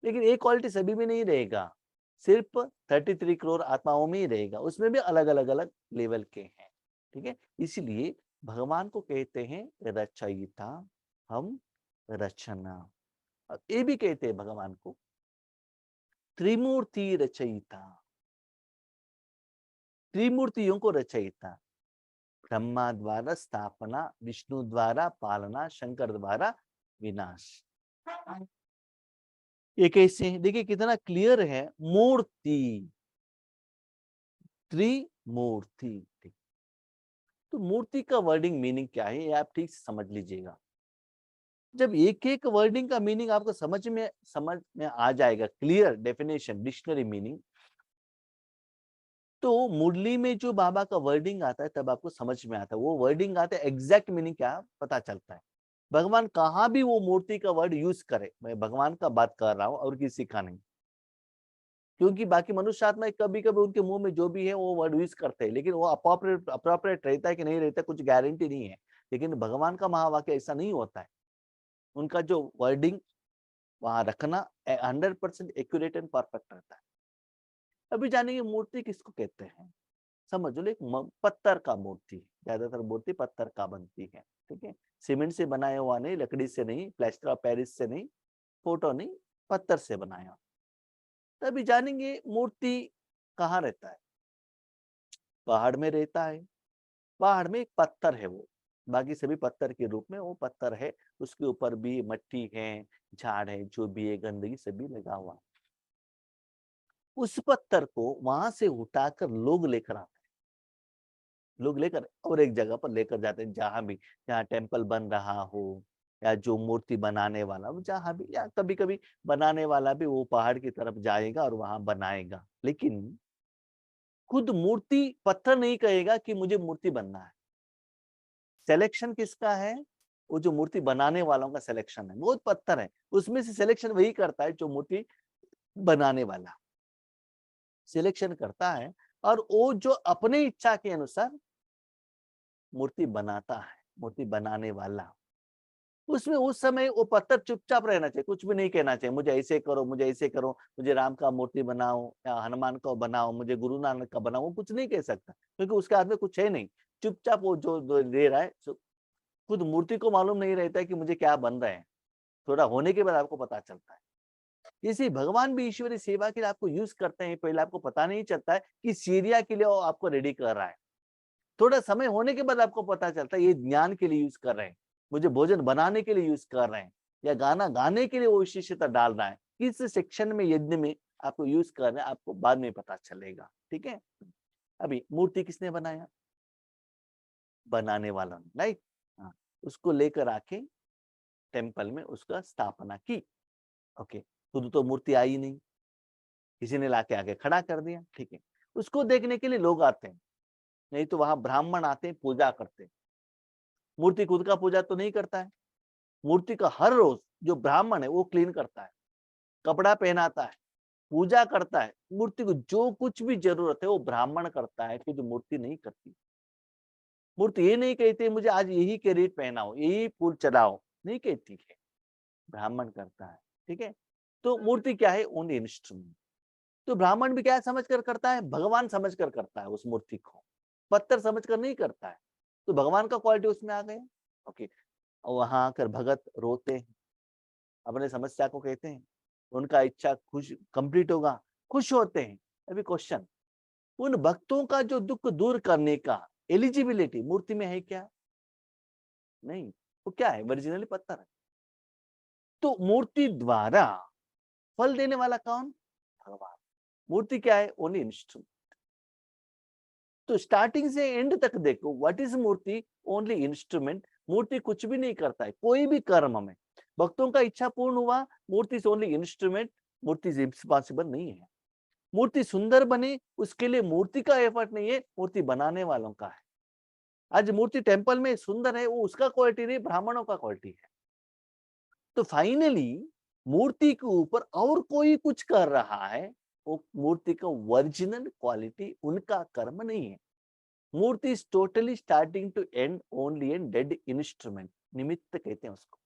लेकिन एक क्वालिटी सभी में नहीं रहेगा, सिर्फ 33 करोड़ आत्माओं में ही रहेगा, उसमें भी अलग अलग अलग लेवल के हैं। ठीक है, इसलिए भगवान को कहते हैं रचयिता, हम रचना। अब ये भी कहते हैं भगवान को त्रिमूर्ति रचयिता, त्रिमूर्तियों को रचयिता। ब्रह्मा द्वारा स्थापना, विष्णु द्वारा पालना, शंकर द्वारा विनाश। ये कैसे है? देखिए कितना क्लियर है, मूर्ति, त्रिमूर्ति। तो मूर्ति का वर्डिंग मीनिंग क्या है, ये आप ठीक से समझ लीजिएगा। जब एक एक वर्डिंग का मीनिंग आपको समझ में आ जाएगा, क्लियर डेफिनेशन, डिक्शनरी मीनिंग, तो मुरली में जो बाबा का वर्डिंग आता है तब आपको समझ में आता है। वो वर्डिंग आता है, एग्जैक्ट मीनिंग क्या पता चलता है। भगवान कहाँ भी वो मूर्ति का वर्ड यूज करे, मैं भगवान का बात कर रहा हूँ और किसी का नहीं, क्योंकि बाकी मनुष्य आत्मा कभी कभी उनके मुंह में जो भी है वो वर्ड यूज करते हैं, लेकिन वो अप्रोप्रिएट रहता है कि नहीं रहता, कुछ गारंटी नहीं है। लेकिन भगवान का महावाक्य ऐसा नहीं होता है, उनका जो वर्डिंग वहां रखना 100% एक्यूरेट एंड परफेक्ट रहता है। अभी जानेंगे मूर्ति किसको कहते हैं। समझ लो, एक पत्थर का मूर्ति, ज्यादातर मूर्ति पत्थर का बनती है। ठीक है, सीमेंट से बनाया हुआ नहीं, लकड़ी से नहीं, प्लास्टर ऑफ पेरिस से नहीं, फोटो नहीं, पत्थर से बनाया। तभी जानेंगे मूर्ति कहाँ रहता है। पहाड़ में रहता है, पहाड़ में एक पत्थर है, वो बाकी सभी पत्थर के रूप में वो पत्थर है, उसके ऊपर भी मट्टी है, झाड़ है, जो भी है गंदगी सभी लगा हुआ। उस पत्थर को वहां से उठाकर लोग लेकर आते हैं, लोग लेकर और एक जगह पर लेकर जाते हैं, जहां भी, जहाँ टेम्पल बन रहा हो, या जो मूर्ति बनाने वाला हो जहां भी, या कभी कभी बनाने वाला भी वो पहाड़ की तरफ जाएगा और वहां बनाएगा, लेकिन खुद मूर्ति पत्थर नहीं कहेगा कि मुझे मूर्ति बनना है। सिलेक्शन किसका है? वो जो मूर्ति बनाने वालों का सिलेक्शन है, वो पत्थर है, उसमें से सिलेक्शन वही करता है जो मूर्ति बनाने वाला सिलेक्शन करता है, और वो जो अपने इच्छा के अनुसार मूर्ति बनाता है, मूर्ति बनाने वाला। उसमें उस समय वो पत्थर चुपचाप रहना चाहिए, कुछ भी नहीं कहना चाहिए, मुझे ऐसे करो, मुझे ऐसे करो, मुझे राम का मूर्ति बनाओ या हनुमान का बनाओ, मुझे गुरु नानक का बनाओ, वो कुछ नहीं कह सकता, क्योंकि उसके हाथ में कुछ है नहीं। चुपचाप वो जो दे रहा है, खुद मूर्ति को मालूम नहीं रहता है कि मुझे क्या बन रहा है, थोड़ा होने के बाद आपको पता चलता है। इसी भगवान भी ईश्वरीय सेवा के लिए आपको यूज करते हैं, पहले आपको पता नहीं चलता है कि सीरिया के लिए वो आपको रेडी कर रहा है, थोड़ा समय होने के बाद आपको पता चलता है ये ज्ञान के लिए यूज कर रहे हैं, मुझे भोजन बनाने के लिए यूज कर रहे हैं, या गाना गाने के लिए वो विशेषता डाल रहा है, किस सेक्शन में यज्ञ में आपको यूज कर रहे हैं, आपको बाद में पता चलेगा। ठीक है, अभी मूर्ति किसने बनाया? बनाने वाला ने, राइट। हाँ, उसको लेकर आके टेम्पल में उसका स्थापना की। ओके, खुद तो मूर्ति आई नहीं, किसी ने लाके आके खड़ा कर दिया। ठीक है, उसको देखने के लिए लोग आते हैं, नहीं तो वहां ब्राह्मण आते हैं, पूजा करते हैं। मूर्ति खुद का पूजा तो नहीं करता है, मूर्ति का हर रोज जो ब्राह्मण है वो क्लीन करता है, कपड़ा पहनाता है, पूजा करता है, मूर्ति को जो कुछ भी जरूरत है वो ब्राह्मण करता है, खुद मूर्ति नहीं करती। मूर्ति ये नहीं कहती मुझे आज यही किरीट पहनाओ, यही फूल चढ़ाओ, नहीं कहती है, ब्राह्मण करता है। ठीक है, तो मूर्ति क्या है? Only instrument. तो ब्राह्मण भी क्या समझ कर करता है? भगवान समझ कर करता है उस मूर्ति को, पत्थर समझ कर नहीं करता है। तो भगवान का क्वालिटी उसमें आ गया। ओके, वहां आकर भगत रोते हैं, अपने समस्या को कहते हैं, उनका इच्छा खुश कंप्लीट होगा, खुश होते हैं। अभी क्वेश्चन, उन भक्तों का जो दुख दूर करने का एलिजिबिलिटी मूर्ति में है क्या? नहीं, वो क्या है? ओरिजिनली पत्थर है। तो मूर्ति द्वारा फल देने वाला कौन? भगवान। मूर्ति क्या है? Only instrument. तो स्टार्टिंग से एंड तक देखो, व्हाट इज मूर्ति? Only instrument. मूर्ति कुछ भी नहीं करता है, कोई भी कर्म में। भक्तों का इच्छा पूर्ण हुआ, मूर्ति इज ओनली इंस्ट्रूमेंट, मूर्ति रिस्पॉन्सिबल नहीं है। मूर्ति सुंदर बने, उसके लिए मूर्ति का एफर्ट नहीं है, मूर्ति बनाने वालों का है। आज मूर्ति टेम्पल में सुंदर है, वो उसका क्वालिटी नहीं, ब्राह्मणों का क्वालिटी है। तो फाइनली मूर्ति के ऊपर और कोई कुछ कर रहा है, वो मूर्ति का ओरिजिनल क्वालिटी उनका कर्म नहीं है। मूर्ति is totally starting to end only an dead instrument, निमित्त कहते हैं उसको।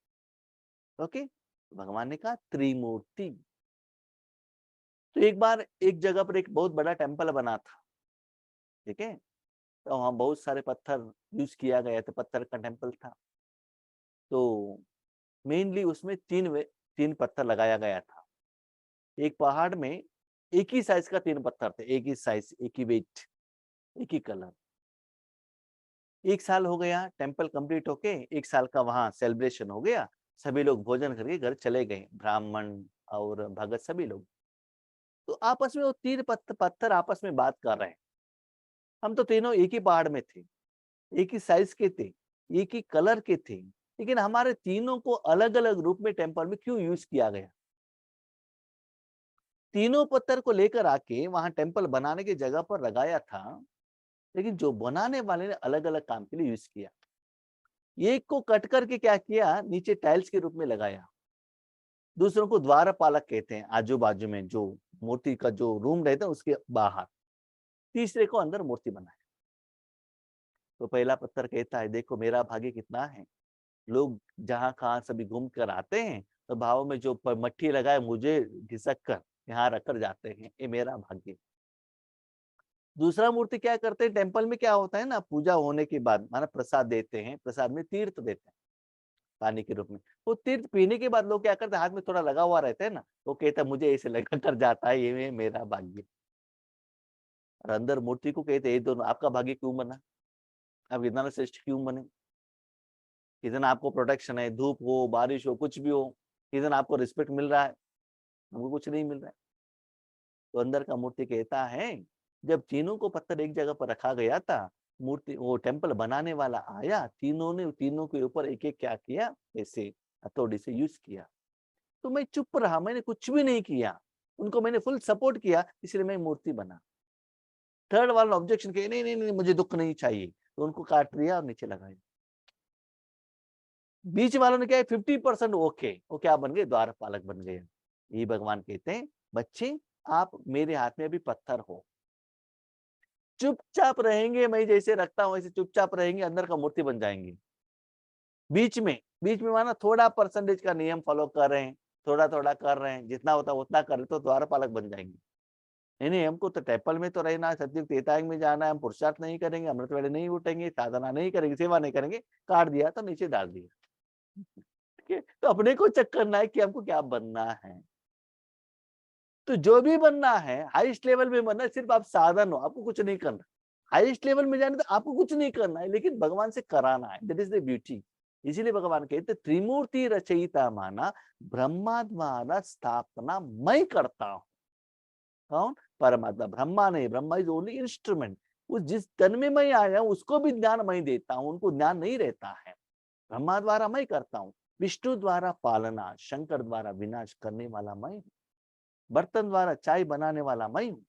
ओके, भगवान ने कहा त्रिमूर्ति। तो एक बार एक जगह पर एक बहुत बड़ा टेम्पल बना था, ठीक है, तो वहां बहुत सारे पत्थर यूज किया गया था, पत्थर का टेम्पल था। तो मेनली उसमें तीन पत्थर लगाया गया था। एक पहाड़ में एक ही साइज का तीन पत्थर थे, एक ही साइज, एक ही वेट, एक ही कलर। एक साल हो गया टेम्पल कंप्लीट होके, एक साल का वहां सेलिब्रेशन हो गया, सभी लोग भोजन करके घर चले गए, ब्राह्मण और भगत सभी लोग। तो आपस में वो तीन पत्थर आपस में बात कर रहे हैं। हम तो तीनों एक ही पहाड़ में थे, एक ही साइज के थे, एक ही कलर के थे, लेकिन हमारे तीनों को अलग अलग रूप में टेम्पल में क्यों यूज किया गया? तीनों पत्थर को लेकर आके वहां टेम्पल बनाने की जगह पर लगाया था, लेकिन जो बनाने वाले ने अलग अलग काम के लिए यूज किया। एक को कट करके क्या किया, नीचे टाइल्स के रूप में लगाया। दूसरों को द्वारपालक कहते हैं, आजू बाजू में जो मूर्ति का जो रूम रहता है उसके बाहर। तीसरे को अंदर मूर्ति बनाया। तो पहला पत्थर कहता है, देखो मेरा भाग्य कितना है, लोग जहां कहाँ सभी घूम कर आते हैं, तो भाव में जो मट्टी लगाए मुझे घिसक कर यहाँ रखकर जाते हैं, ये मेरा भाग्य। दूसरा मूर्ति क्या करते हैं, टेम्पल में क्या होता है ना, पूजा होने के बाद माना प्रसाद देते हैं, प्रसाद में तीर्थ देते हैं पानी के रूप में। वो तीर्थ पीने के बाद लोग क्या करते हैं, हाथ में थोड़ा लगा हुआ रहता है ना, वो कहता है मुझे ऐसे लगा कर जाता है, ये मेरा भाग्य। और अंदर मूर्ति को कहते हैं, ये दोनों आपका भाग्य क्यों बना, आप इतना श्रेष्ठ क्यों बने, इतना आपको प्रोटेक्शन है, धूप हो बारिश हो कुछ भी हो, इतना आपको रिस्पेक्ट मिल रहा है, हमको कुछ नहीं मिल रहा है। तो अंदर का मूर्ति कहता है, जब तीनों को पत्थर एक जगह पर रखा गया था, मूर्ति वो टेम्पल बनाने वाला आया, तीनों ने तीनों के ऊपर एक एक क्या किया, ऐसे हथौड़ी से यूज किया। तो मैं चुप रहा, मैंने कुछ भी नहीं किया, उनको मैंने फुल सपोर्ट किया, इसलिए मैं मूर्ति बना। थर्ड वाला ऑब्जेक्शन किया, नहीं नहीं नहीं मुझे दुख नहीं चाहिए, तो उनको काट दिया और नीचे लगाया। बीच वालों ने क्या है, 50% ओके, वो क्या बन गए, द्वारपालक बन गए। ये भगवान कहते हैं, बच्चे आप मेरे हाथ में अभी पत्थर हो, चुपचाप रहेंगे, मैं जैसे रखता हूं वैसे चुपचाप रहेंगे, अंदर का मूर्ति बन जाएंगे। बीच में माना थोड़ा परसेंटेज का नियम फॉलो कर रहे हैं, थोड़ा थोड़ा कर रहे हैं, जितना होता है उतना कर रहे तो द्वारपालक बन जाएंगे। नहीं नहीं हमको तो टेम्पल में तो रहना है, सतयुग त्रेतायुग में जाना है, हम पुरुषार्थ नहीं करेंगे, अमृत वेले नहीं उठेंगे, साधना नहीं करेंगे, सेवा नहीं करेंगे, काट दिया तो नीचे डाल दिया। ठीक है, तो अपने को चेक करना है कि हमको क्या बनना है। तो जो भी बनना है हाईएस्ट लेवल में बनना है, सिर्फ आप साधन हो, आपको कुछ नहीं करना। हाईएस्ट लेवल में जाने तो आपको कुछ नहीं करना है, लेकिन भगवान से कराना है, दैट इज द ब्यूटी। इसीलिए भगवान कहते त्रिमूर्ति रचयिता माना, ब्रह्मा द्वारा स्थापना मैं करता हूं। कौन? परमात्मा। ब्रह्मा नहीं, ब्रह्मा इज ओनली इंस्ट्रूमेंट। उस जिस तन में मैं आया हूं उसको भी ज्ञान मैं देता हूं, उनको ज्ञान नहीं रहता है। ब्रह्मा द्वारा मैं करता हूँ, विष्णु द्वारा पालना, शंकर द्वारा विनाश करने वाला मैं हूँ, बर्तन द्वारा चाय बनाने वाला मैं हूँ,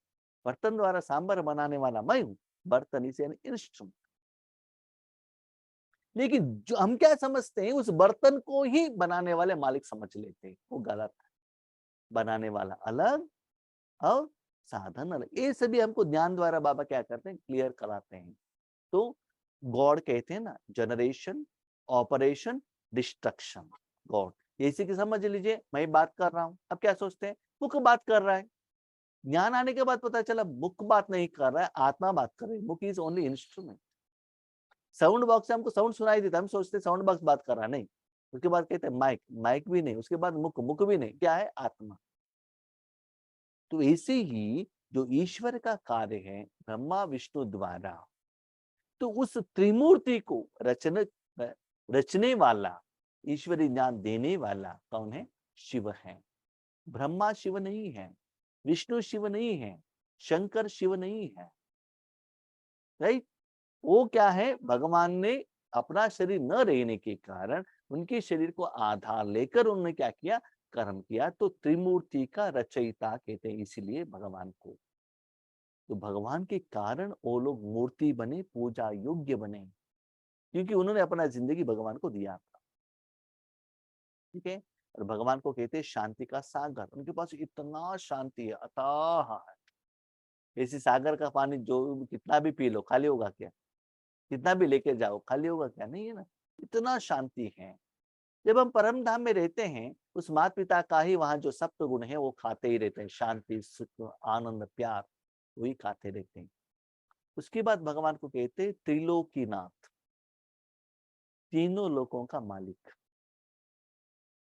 बर्तन द्वारा सांबर बनाने वाला मैं हूँ। बर्तन इज एन इंस्ट्रूमेंट। लेकिन जो हम क्या समझते हैं, उस बर्तन को ही बनाने वाले मालिक समझ लेते हैं, वो गलत है। बनाने वाला अलग और साधन अलग। ये सभी हमको ज्ञान द्वारा बाबा क्या करते हैं, क्लियर कराते हैं। तो गॉड कहते हैं ना, जनरेशन, ऑपरेशन, डिस्ट्रक्शन, गॉड। इसी की समझ लीजिए, मैं बात कर रहा हूं, अब क्या सोचते हैं, मुख बात कर रहा है। ज्ञान आने के बाद पता चला मुख बात नहीं कर रहा है, आत्मा बात कर रही है। मुख is only instrument. Sound box से हमको साउंड सुनाई देता है, हम सोचते हैं साउंड बॉक्स बात कर रहा है, नहीं। उसके बाद कहते हैं माइक, माइक भी नहीं, उसके बाद मुख, मुख भी नहीं, क्या है, आत्मा। तो ऐसे ही जो ईश्वर का कार्य है ब्रह्मा विष्णु द्वारा, तो उस त्रिमूर्ति को रचने वाला, ईश्वरी ज्ञान देने वाला कौन है, शिव है। ब्रह्मा शिव नहीं है, विष्णु शिव नहीं है, शंकर शिव नहीं है, राइट। वो क्या है, भगवान ने अपना शरीर न रहने के कारण उनके शरीर को आधार लेकर उन्होंने क्या किया, कर्म किया। तो त्रिमूर्ति का रचयिता कहते हैं इसीलिए भगवान को। तो भगवान के कारण वो लोग मूर्ति बने, पूजा योग्य बने, क्योंकि उन्होंने अपना जिंदगी भगवान को दिया था। ठीक है, और भगवान को कहते हैं शांति का सागर। उनके पास इतना शांति है, अथाह है। ऐसे सागर का पानी जो कितना भी पी लो खाली होगा क्या? कितना भी लेके जाओ खाली होगा क्या? नहीं है ना, इतना शांति है। जब हम परम धाम में रहते हैं, उस माता पिता का ही वहां जो सप्त गुण है वो खाते ही रहते हैं, शांति, सुख, आनंद, प्यार, वही खाते रहते हैं। उसके बाद भगवान को कहते हैं त्रिलोकीनाथ, तीनों लोकों का मालिक,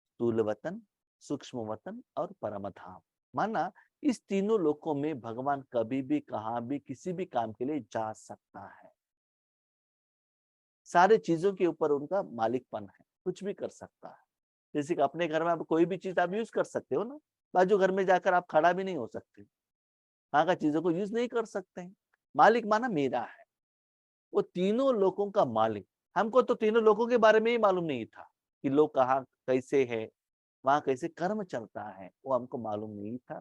स्थूल वतन, सूक्ष्म वतन और परम धाम। माना इस तीनों लोकों में भगवान कभी भी कहां भी किसी भी काम के लिए जा सकता है। सारे चीजों के ऊपर उनका मालिकपन है, कुछ भी कर सकता है। जैसे कि अपने घर में आप कोई भी चीज आप यूज कर सकते हो ना, बाजू घर में जाकर आप खड़ा भी नहीं हो सकते, वहां का चीजों को यूज नहीं कर सकते हैं। मालिक माना मेरा है, वो तीनों लोगों का मालिक। हमको तो तीनों लोगों के बारे में ही मालूम नहीं था कि लोग कहाँ कैसे है, वहां कैसे कर्म चलता है, वो हमको मालूम नहीं था।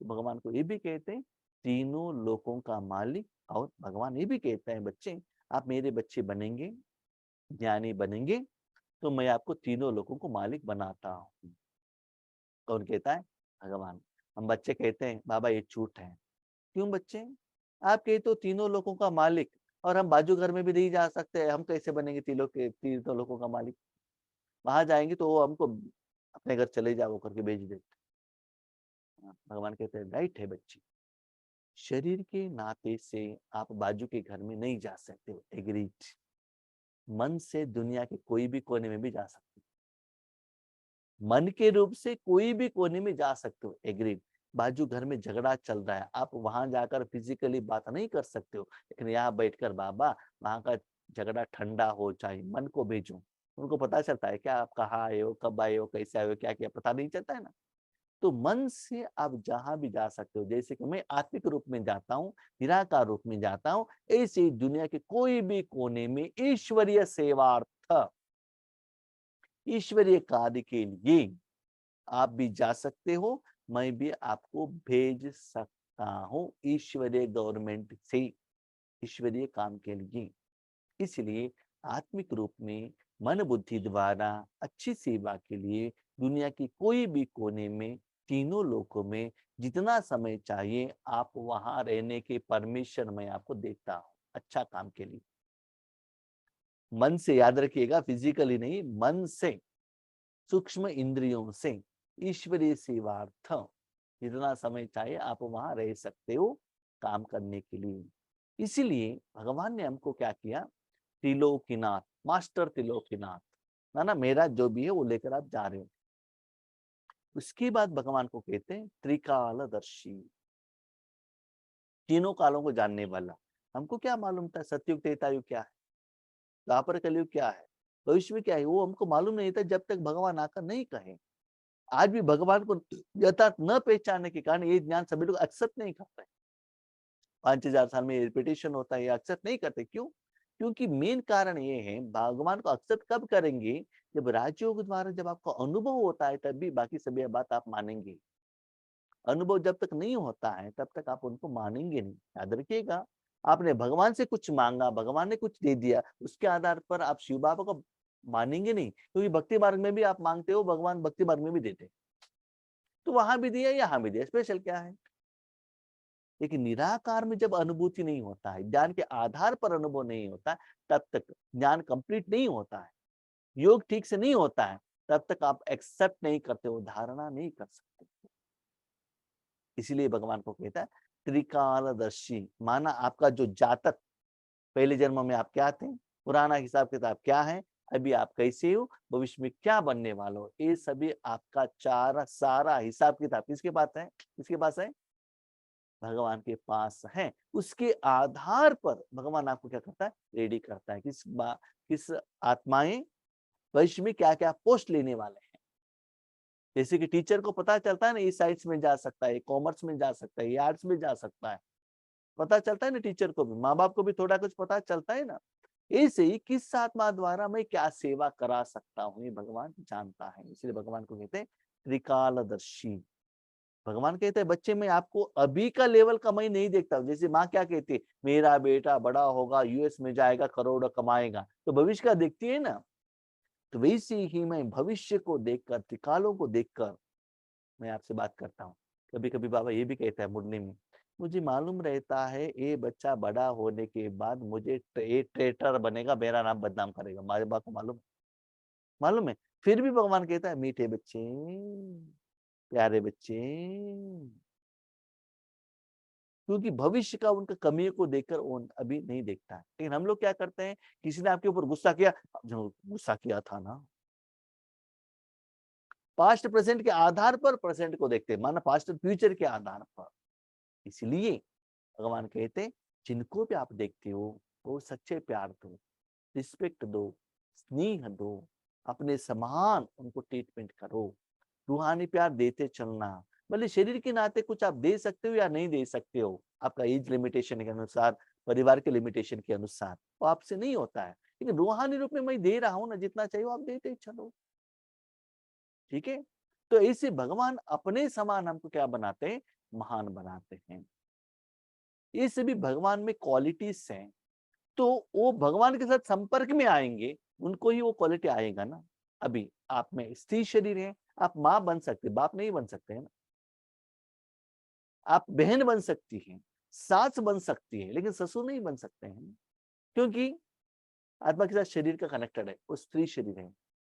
तो भगवान को ये भी कहते हैं तीनों लोगों का मालिक। और भगवान ये भी कहते हैं बच्चे, आप मेरे बच्चे बनेंगे, ज्ञानी बनेंगे, तो मैं आपको तीनों लोगों को मालिक बनाता हूँ। कौन कहता है? भगवान। हम बच्चे कहते हैं बाबा ये झूठ है। क्यों बच्चे? आप कहते हो तीनों लोगों का मालिक, और हम बाजू घर में भी नहीं जा सकते, हम कैसे बनेंगे तीनों लोगों का मालिक? वहां जाएंगे तो वो हमको अपने घर चले जाओ करके भेज देते। भगवान कहते हैं राइट है बच्ची, शरीर के नाते से आप बाजू के घर में नहीं जा सकते हो, एग्रीड। मन से दुनिया के कोई भी कोने में भी जा सकते हो, मन के रूप से कोई भी कोने में जा सकते हो, एग्रीड। बाजू घर में झगड़ा चल रहा है, आप वहां जाकर फिजिकली बात नहीं कर सकते हो, लेकिन यहाँ बैठकर बाबा वहां का झगड़ा ठंडा हो जाए, मन को भेजो। उनको पता चलता है क्या आप कहाँ आए हो, कब आए हो, कैसे आए हो, क्या किया, पता नहीं चलता है ना। तो मन से आप जहां भी जा सकते हो। जैसे कि मैं आत्मिक रूप में जाता हूँ, निराकार रूप में जाता हूँ, ऐसे ही दुनिया के कोई भी कोने में ईश्वरीय सेवार्थ, ईश्वरीय कार्य के लिए आप भी जा सकते हो। मैं भी आपको भेज सकता हूँ ईश्वरीय गवर्नमेंट से, ईश्वरीय काम के लिए। इसलिए आत्मिक रूप में मन बुद्धि द्वारा अच्छी सेवा के लिए दुनिया की कोई भी कोने में, तीनों लोकों में जितना समय चाहिए आप वहां रहने के परमिशन मैं आपको देता हूँ, अच्छा काम के लिए। मन से याद रखिएगा, फिजिकली नहीं, मन से, सूक्ष्म इंद्रियों से, ईश्वरीय सेवार्थ जितना समय चाहिए आप वहां रह सकते हो काम करने के लिए। इसीलिए भगवान ने हमको क्या किया, त्रिलोकीनाथ, मास्टर त्रिलोकीनाथ, ना मेरा जो भी है वो लेकर आप जा रहे हो। उसके बाद भगवान को कहते हैं त्रिकालदर्शी, तीनों कालों को जानने वाला। हमको क्या मालूम था सतयुग त्रेतायुग क्या है, द्वापर कलयुग क्या है, भविष्य में क्या है, वो हमको मालूम नहीं था जब तक भगवान आकर नहीं कहे। आज भी भगवान को यथार्थ न पहचानने के कारण ये ज्ञान सभी लोग एक्सेप्ट नहीं करते। 5000 साल में रिपीटेशन होता है, ये एक्सेप्ट नहीं करते। क्यों? क्योंकि मेन कारण ये है, भगवान को एक्सेप्ट कब करेंगे, जब राजयोग द्वारा जब आपको अनुभव होता है तब भी बाकी सभी बात आप मानेंगे। अनुभव जब तक नहीं होता है तब तक आप उनको मानेंगे नहीं। याद रखिएगा, आपने भगवान से कुछ मांगा, भगवान ने कुछ दे दिया, उसके आधार पर आप शिव बाबा को मानेंगे नहीं, क्योंकि भक्ति मार्ग में भी आप मांगते हो, भगवान भक्ति मार्ग में भी देते, तो वहां भी दिया यहाँ भी दिया, स्पेशल क्या है। लेकिन निराकार में जब अनुभूति नहीं होता है, ज्ञान के आधार पर अनुभव नहीं होता है, तब तक ज्ञान कंप्लीट नहीं होता है, योग ठीक से नहीं होता है, तब तक आप एक्सेप्ट नहीं करते हो, धारणा नहीं कर सकते। इसीलिए भगवान को कहता है त्रिकालदर्शी, माना आपका जो जातक, पहले जन्म में आप क्या थे, पुराना हिसाब किताब क्या है, अभी आप कैसे हो, भविष्य में क्या बनने वाले हो, ये सभी आपका सारा हिसाब किताब किसके पास है? किसके पास है? भगवान के पास है। उसके आधार पर भगवान आपको क्या करता है, रेडी करता है किस आत्माएं भविष्य में क्या क्या पोस्ट लेने वाले हैं। जैसे कि टीचर को पता चलता है ना, इस साइंस में जा सकता है, कॉमर्स में जा सकता है, आर्ट्स में जा सकता है, पता चलता है ना टीचर को भी, माँ बाप को भी थोड़ा कुछ पता चलता है ना। ऐसे ही किस आत्मा द्वारा मैं क्या सेवा करा सकता हूँ, ये भगवान जानता है। इसलिए भगवान को कहते हैं त्रिकालदर्शी। भगवान कहते हैं बच्चे मैं आपको अभी का लेवल का मैं नहीं देखता हूँ। जैसे माँ क्या कहती है, मेरा बेटा बड़ा होगा, यूएस में जाएगा, करोड़ों कमाएगा, तो भविष्य का देखती है ना। तो वैसे ही मैं भविष्य को देखकर, त्रिकालों को देखकर मैं आपसे बात करता हूँ। कभी कभी बाबा ये भी कहता है मुरली में, मुझे मालूम रहता है ये बच्चा बड़ा होने के बाद मुझे ये ट्रेटर बनेगा, मेरा नाम बदनाम करेगा, माँ बाप को मालूम मालूम है। फिर भी भगवान कहता है मीठे बच्चे, प्यारे बच्चे, क्योंकि भविष्य का उनका कमियों को देखकर वो अभी नहीं देखता है। लेकिन हम लोग क्या करते हैं, किसी ने आपके ऊपर गुस्सा किया, जो गुस्सा किया था ना, पास्ट प्रेजेंट के आधार पर प्रेजेंट को देखते हैं, माना पास्ट फ्यूचर के आधार पर। इसलिए भगवान कहते हैं जिनको भी आप देखते हो वो सच्चे प्यार दो, रिस्पेक्ट दो, स्नेह दो, अपने समान उनको ट्रीटमेंट करो, रूहानी प्यार देते चलना। भले शरीर के नाते कुछ आप दे सकते हो या नहीं दे सकते हो, आपका एज लिमिटेशन के अनुसार, परिवार के लिमिटेशन के अनुसार, वो आपसे नहीं होता है। लेकिन रूहानी रूप में मैं दे रहा हूं ना, जितना चाहिए आप देते चलो, ठीक है। तो ऐसे भगवान अपने समान हमको क्या बनाते हैं, महान बनाते हैं। ये सभी भगवान में क्वालिटीज हैं, तो वो भगवान के साथ संपर्क में आएंगे, उनको ही वो क्वालिटी आएगा ना। अभी आप में स्त्री शरीर है, आप माँ बन सकते, बाप नहीं बन सकते है ना। आप बहन बन सकती हैं, सास बन सकती है, लेकिन ससुर नहीं बन सकते हैं, क्योंकि आत्मा के साथ शरीर का कनेक्टेड है, वो स्त्री शरीर है।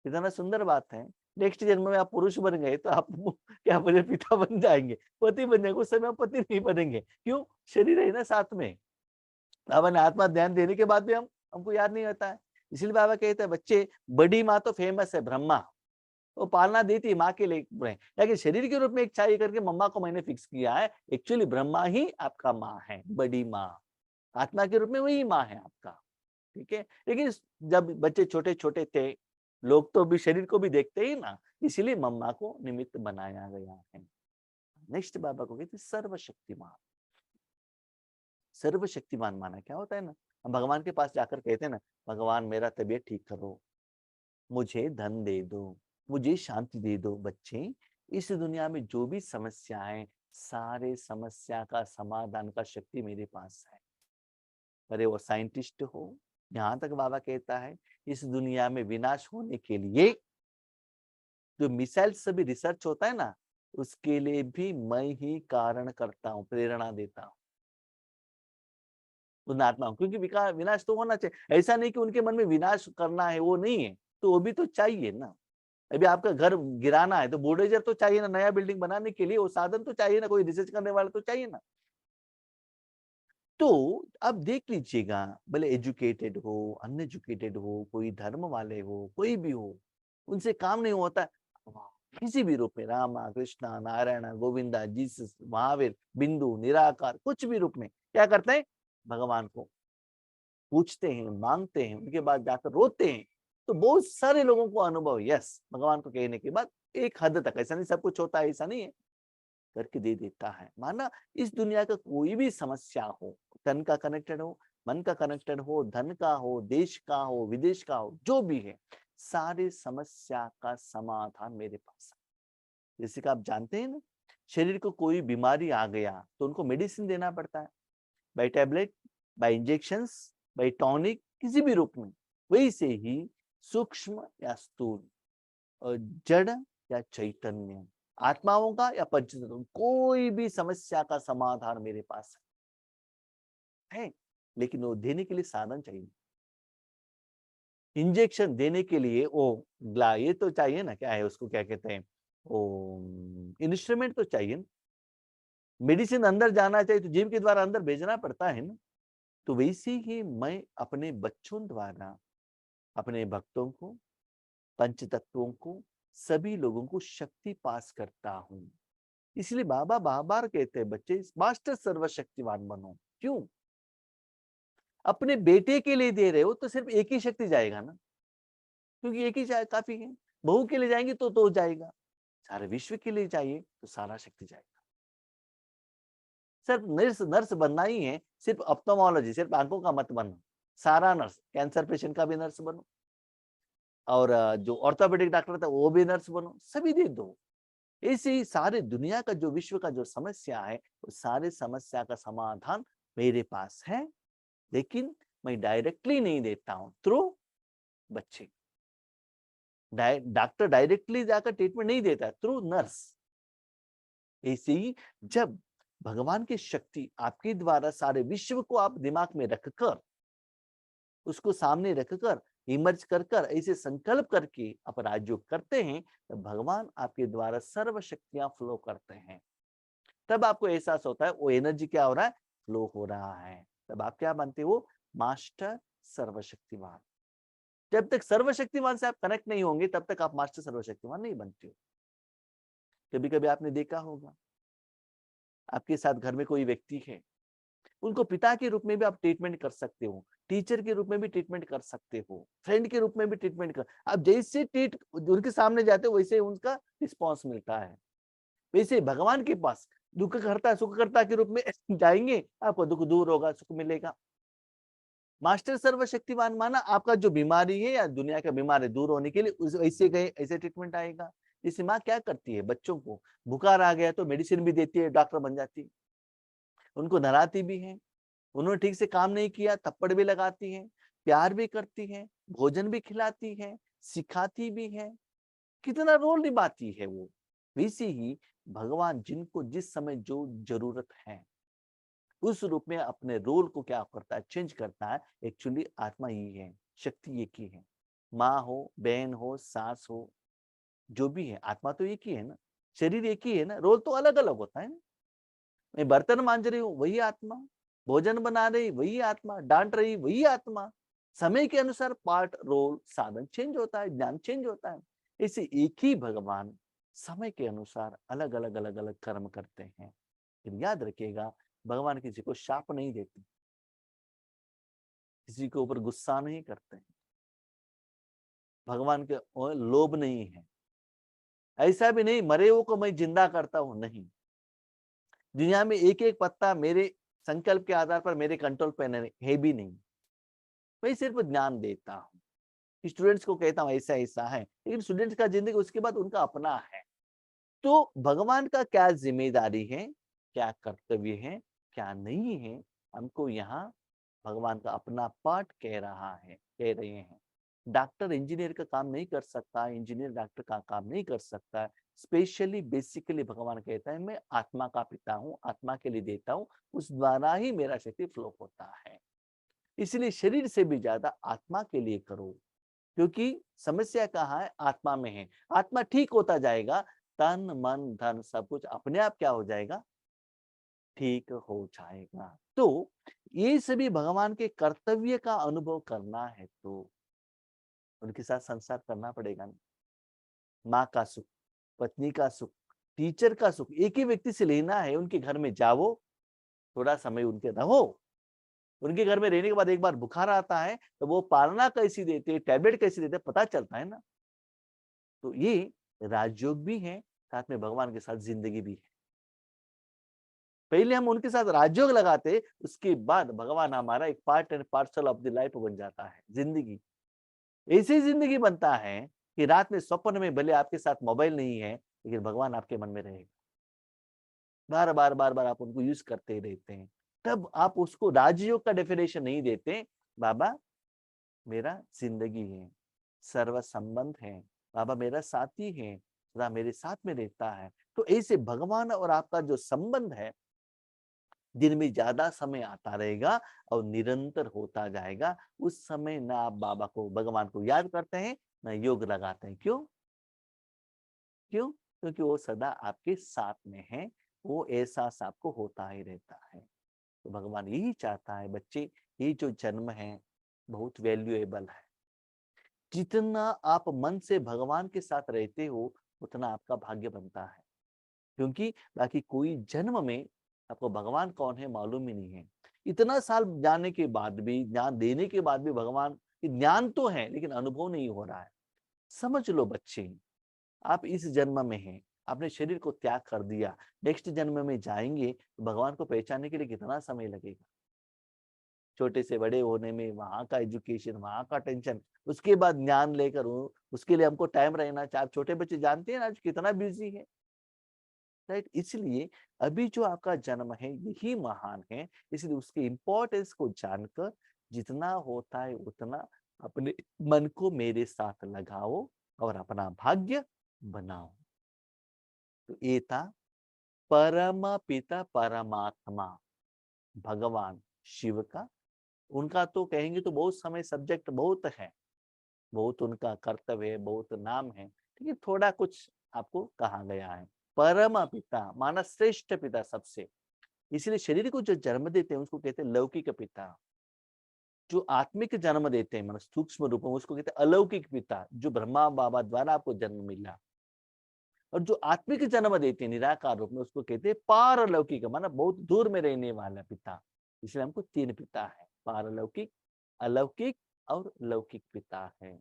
कितना सुंदर बात है। नेक्स्ट जन्म में आप पुरुष बन गए तो आप क्या बोले, पिता बन जाएंगे, पति बन जाएंगे, उस समय आप पति नहीं बनेंगे, क्यों, शरीर है ना साथ में। बाबा ने आत्मा ध्यान देने के बाद भी हमको याद नहीं होता है। इसलिए बाबा कहते हैं बच्चे, बड़ी माँ तो फेमस है ब्रह्मा, वो पालना देती है माँ के लिए, लेकिन शरीर के रूप में एक चाहिए करके मम्मा को मैंने फिक्स किया है। एक्चुअली ब्रह्मा ही आपका माँ है, बड़ी माँ, आत्मा के रूप में वही माँ है आपका, ठीक है। लेकिन जब बच्चे छोटे छोटे थे, लोग तो भी शरीर को भी देखते ही ना, इसीलिए मम्मा को निमित्त बनाया गया है। नेक्स्ट बाबा को कहते सर्वशक्तिमान। सर्वशक्तिमान माना क्या होता है ना, हम भगवान के पास जाकर कहते हैं ना, भगवान मेरा तबीयत ठीक करो, मुझे धन दे दो, मुझे शांति दे दो। बच्चे, इस दुनिया में जो भी समस्याएं, सारे समस्या का समाधान का शक्ति मेरे पास है। अरे वो साइंटिस्ट हो, यहाँ तक बाबा कहता है इस दुनिया में विनाश होने के लिए जो मिसाइल से भी रिसर्च होता है ना, उसके लिए भी मैं ही कारण करता हूँ, प्रेरणा देता हूँ उन आत्माओं, क्योंकि विनाश तो होना चाहिए। ऐसा नहीं कि उनके मन में विनाश करना है, वो नहीं है, तो वो भी तो चाहिए ना। अभी आपका घर गिराना है तो बुलडोजर तो चाहिए ना, नया बिल्डिंग बनाने के लिए वो साधन तो चाहिए ना, कोई रिसर्च करने वाला तो चाहिए ना। तो अब देख लीजिएगा, भले एजुकेटेड हो, अनएजुकेटेड हो, कोई धर्म वाले हो, कोई भी हो, उनसे काम नहीं होता। किसी भी रूप में, रामा, कृष्णा, नारायण, गोविंदा, जीसस, महावीर, बिंदु, निराकार, कुछ भी रूप में क्या करते हैं, भगवान को पूछते हैं, मांगते हैं, उनके बाद जाकर रोते हैं। तो बहुत सारे लोगों को अनुभव, यस, भगवान को कहने के बाद एक हद तक, ऐसा नहीं सब कुछ होता है, ऐसा नहीं है, करके दे देता है। माना इस दुनिया का कोई भी समस्या हो, तन का कनेक्टेड हो, मन का कनेक्टेड हो, धन का हो, देश का हो, विदेश का हो, जो भी है, सारे समस्या का समाधान मेरे पास है। जैसे कि आप जानते हैं ना, शरीर को कोई बीमारी आ गया तो उनको मेडिसिन देना पड़ता है, by tablet, by injections, by tonic, किसी भी रूप में। वैसे ही सूक्ष्म या स्थूल, जड़ या चैतन्य, आत्माओं का या पंचतत्व, कोई भी समस्या का समाधान मेरे पास है। लेकिन वो देने के लिए साधन चाहिए, इंजेक्शन देने के लिए वो ये तो चाहिए ना, क्या है उसको क्या कहते हैं, वो इंस्ट्रूमेंट तो चाहिए। मेडिसिन अंदर जाना चाहिए तो जीव के द्वारा अंदर भेजना पड़ता है ना। तो वैसे ही मैं अपने बच्चों द्वारा अपने भक्तों को, पंच तत्वों को, सभी लोगों को शक्ति पास करता हूं। इसलिए बाबा बार बार कहते हैं बच्चे मास्टर सर्वशक्तिवान बनो। क्यों, अपने बेटे के लिए दे रहे हो तो सिर्फ एक ही शक्ति जाएगा ना, क्योंकि एक ही काफी है। बहू के लिए जाएंगे तो दो जाएगा, सारे विश्व के लिए चाहिए तो सारा शक्ति जाएगा। सिर्फ नर्स नर्स बनना ही है, सिर्फ ऑप्थेल्मोलॉजी, सिर्फ आंखों का मत बनो, सारा नर्स, कैंसर पेशेंट का भी नर्स बनो, और जो ऑर्थोपेडिक डॉक्टर था वो भी नर्स बनो, सभी दे दो। ऐसे ही सारे दुनिया का जो विश्व का जो समस्या है, वो सारे समस्या का समाधान मेरे पास है। लेकिन मैं डायरेक्टली नहीं देता हूं, थ्रू बच्चे। डॉक्टर डायरेक्टली जाकर ट्रीटमेंट नहीं देता है, थ्रू नर्स। ऐसे ही जब भगवान की शक्ति आपके द्वारा सारे विश्व को आप दिमाग में रखकर, उसको सामने रखकर, इमर्ज कर कर ऐसे संकल्प करके आप राजयोग करते हैं, तो भगवान आपके द्वारा सर्व शक्तियां फ्लो करते हैं। तब आपको एहसास होता है वो एनर्जी क्या हो रहा है, फ्लो हो रहा है। तब आप क्या बनते हो, मास्टर सर्वशक्तिमान। जब तक सर्वशक्तिमान से आप कनेक्ट नहीं होंगे तब तक आप मास्टर सर्वशक्तिमान नहीं बनते हो। कभी कभी आपने देखा होगा, आपके साथ घर में कोई व्यक्ति है, उनको पिता के रूप में भी आप ट्रीटमेंट कर सकते हो, टीचर के रूप में भी ट्रीटमेंट कर सकते हो, फ्रेंड के रूप में भी ट्रीटमेंट कर, आप जैसे ट्रीट उनके सामने जाते हो वैसे उनका रिस्पॉन्स मिलता है। वैसे भगवान के पास दुख करता सुख करता के रूप में जाएंगे, आपको दुख दूर होगा, सुख मिलेगा। मास्टर सर्वशक्तिमान माना आपका जो बीमारी है या दुनिया का बीमारी दूर होने के लिए उस ऐसे गए ऐसे ट्रीटमेंट आएगा। जैसे माँ क्या करती है, बच्चों को बुखार आ गया तो मेडिसिन भी देती है, डॉक्टर बन जाती है, उनको नहलाती भी है, उन्होंने ठीक से काम नहीं किया थप्पड़ भी लगाती है, प्यार भी करती है, भोजन भी खिलाती है, सिखाती भी है, कितना रोल निभाती है वो। वैसे ही भगवान जिनको जिस समय जो जरूरत है उस रूप में अपने रोल को क्या करता है, चेंज करता है। एक्चुअली आत्मा ही है, शक्ति एक ही है, माँ हो, बहन हो, सास हो, जो भी है आत्मा तो एक ही है ना, शरीर एक ही है ना, रोल तो अलग अलग होता है ना। मैं बर्तन मांज रही हूँ वही आत्मा, भोजन बना रही वही आत्मा, डांट रही वही आत्मा। समय के अनुसार पार्ट रोल साधन चेंज होता है, ज्ञान चेंज होता है। इसे एक ही भगवान समय के अनुसार अलग अलग अलग अलग कर्म करते हैं। फिर याद रखिएगा, भगवान किसी को शाप नहीं देते, किसी के ऊपर गुस्सा नहीं करते हैं, भगवान के लोभ नहीं है। ऐसा भी नहीं मरे हुए को मैं जिंदा करता हूं, नहीं। दुनिया में एक एक पत्ता मेरे संकल्प के आधार पर मेरे कंट्रोल पे है भी नहीं। मैं सिर्फ ज्ञान देता हूँ, स्टूडेंट्स को कहता हूँ ऐसा ऐसा है, लेकिन स्टूडेंट्स का जिंदगी उसके बाद उनका अपना है। तो भगवान का क्या जिम्मेदारी है, क्या कर्तव्य है, क्या नहीं है, हमको यहाँ भगवान का अपना पार्ट कह रहा है, कह रहे हैं। डॉक्टर इंजीनियर का काम नहीं कर सकता, इंजीनियर डॉक्टर का काम नहीं कर सकता। स्पेशली बेसिकली भगवान कहता है मैं आत्मा का पिता हूँ, आत्मा के लिए देता हूँ, उस द्वारा ही मेरा शक्ति फ्लो होता है। इसलिए शरीर से भी ज्यादा आत्मा के लिए करो, क्योंकि समस्या कहाँ है, आत्मा में है। आत्मा ठीक होता जाएगा, तन मन धन सब कुछ अपने आप क्या हो जाएगा, ठीक हो जाएगा। तो ये सभी भगवान के कर्तव्य का अनुभव करना है तो उनके साथ संसार करना पड़ेगा ना। माँ का सुख, पत्नी का सुख, टीचर का सुख एक ही व्यक्ति से लेना है। उनके घर में जाओ, थोड़ा समय उनके रहो, उनके घर में रहने के बाद एक बार बुखार आता है तो वो पालना कैसी देते, टैबलेट कैसी देते, पता चलता है ना। तो ये राजयोग भी है, साथ में भगवान के साथ जिंदगी भी है। पहले हम उनके साथ राजयोग लगाते, उसके बाद भगवान हमारा एक part and parcel of the life बन जाता है, जिंदगी। ऐसी जिंदगी बनता है कि रात में स्वप्न में भले आपके साथ मोबाइल नहीं है, लेकिन भगवान आपके मन में रहेगा। बार बार बार बार आप उनको यूज करते ही रहते हैं। तब आप उसको राजयोग का डेफिनेशन नहीं देते, बाबा मेरा जिंदगी है, सर्व संबंध है, बाबा मेरा साथी है, सदा मेरे साथ में रहता है। तो ऐसे भगवान और आपका जो संबंध है दिन में ज्यादा समय आता रहेगा और निरंतर होता जाएगा। उस समय ना आप बाबा को, भगवान को याद करते हैं, ना योग लगाते हैं। क्यों? क्यों? क्योंकि वो सदा आपके साथ में है, वो एहसास आपको होता ही रहता है। तो भगवान यही चाहता है बच्चे, ये जो जन्म है बहुत वैल्यूएबल है। जितना आप मन से भगवान के साथ रहते हो उतना आपका भाग्य बनता है, क्योंकि बाकी कोई जन्म में आपको भगवान कौन है मालूम ही नहीं है। इतना साल जानने के बाद भी, ज्ञान देने के बाद भी भगवान, ज्ञान तो है लेकिन अनुभव नहीं हो रहा है। समझ लो बच्चे, आप इस जन्म में हैं, आपने शरीर को त्याग कर दिया, नेक्स्ट जन्म में जाएंगे तो भगवान को पहचानने के लिए कितना समय लगेगा। छोटे से बड़े होने में वहां का एजुकेशन, वहां का टेंशन, उसके बाद ज्ञान लेकर उसके लिए हमको टाइम रहना चाहिए। आप छोटे बच्चे जानते हैं ना आज कितना बिजी है, राइट। इसलिए अभी जो आपका जन्म है यही महान है। इसलिए उसके इम्पोर्टेंस को जानकर जितना होता है उतना अपने मन को मेरे साथ लगाओ, और अपना भाग्य बनाओ। तो ये था परम पिता परमात्मा भगवान शिव का। उनका तो कहेंगे तो बहुत समय सब्जेक्ट बहुत है, बहुत उनका कर्तव्य है, बहुत नाम है, लेकिन थोड़ा कुछ आपको कहा गया है। परम पिता माना श्रेष्ठ पिता सबसे, इसलिए शरीर को जो जन्म देते हैं उसको कहते हैं लौकिक पिता। जो आत्मिक जन्म देते हैं मतलब सूक्ष्म रूप में उसको कहते हैं अलौकिक पिता, जो ब्रह्मा बाबा द्वारा आपको जन्म मिला। और जो आत्मिक जन्म देते हैं निराकार रूप में उसको कहते हैं पारलौकिक, माना बहुत दूर में रहने वाला पिता। इसलिए हमको तीन पिता है, पारलौकिक, अलौकिक और लौकिक पिता है।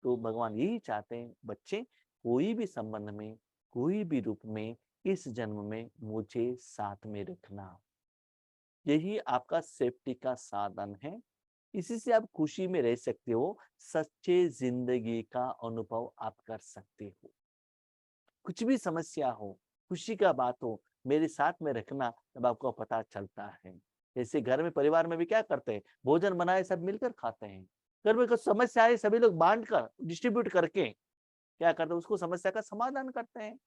तो भगवान यही चाहते हैं बच्चे कोई भी संबंध में, कोई भी रूप में इस जन्म में मुझे साथ में रखना, यही आपका सेफ्टी का साधन है। इसी से आप खुशी में रह सकते हो, सच्चे जिंदगी का अनुभव आप कर सकते हो। कुछ भी समस्या हो, खुशी का बात हो, मेरे साथ में रखना, तब आपको पता चलता है। जैसे घर में परिवार में भी क्या करते हैं, भोजन बनाए सब मिलकर खाते हैं। घर में कुछ समस्या है सभी लोग बांट कर डिस्ट्रीब्यूट करके क्या करते हैं, उसको समस्या का समाधान करते हैं,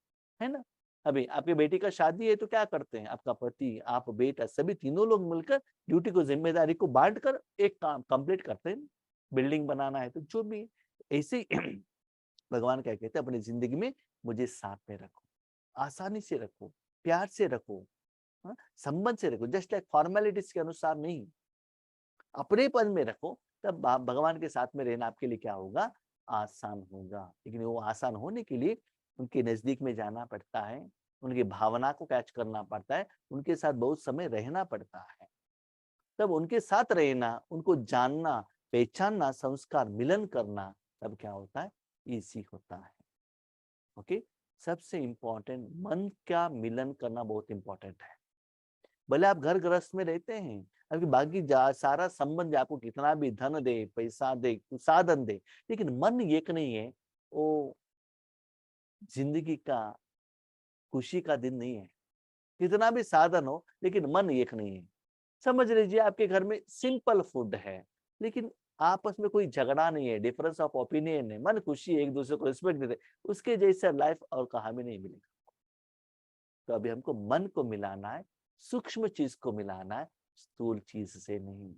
है ना। अभी आपकी बेटी का शादी है तो क्या करते हैं, आपका पति, आप, बेटा, सभी तीनों लोग मिलकर ड्यूटी को, जिम्मेदारी को बांट कर एक काम कंप्लीट करते हैं। बिल्डिंग बनाना है तो जो भी ऐसे भगवान क्या कहते हैं, अपनी जिंदगी में मुझे साथ में रखो, आसानी से रखो, प्यार से रखो, हाँ? संबंध से रखो, जस्ट लाइक फॉर्मेलिटीज के अनुसार नहीं, अपनेपन में रखो। तब भगवान के साथ में रहना आपके लिए क्या होगा, आसान होगा। लेकिन वो आसान होने के लिए उनके नजदीक में जाना पड़ता है, उनकी भावना को कैच करना पड़ता है, उनके साथ बहुत समय रहना पड़ता है। तब उनके साथ रहना, उनको जानना, पहचानना, संस्कार मिलन करना, तब क्या होता है, इजी होता है। ओके, सबसे इंपॉर्टेंट मन का मिलन करना बहुत इंपॉर्टेंट है। भले आप घर गृहस्थ में रहते हैं, आपकी बाकी सारा संबंध आपको कितना भी धन दे, पैसा दे, साधन दे, लेकिन मन एक नहीं है, वो जिंदगी का खुशी का दिन नहीं है। कितना भी साधन हो लेकिन मन एक नहीं है। समझ लीजिए आपके घर में सिंपल फूड है, लेकिन आपस में कोई झगड़ा नहीं है, डिफरेंस ऑफ ओपिनियन है, मन खुशी है, एक दूसरे को रिस्पेक्ट देते, उसके जैसा लाइफ और कहाँ भी नहीं मिलेगा। तो अभी हमको मन को मिलाना है, सूक्ष्म चीज को मिलाना है, स्थूल चीज से नहीं।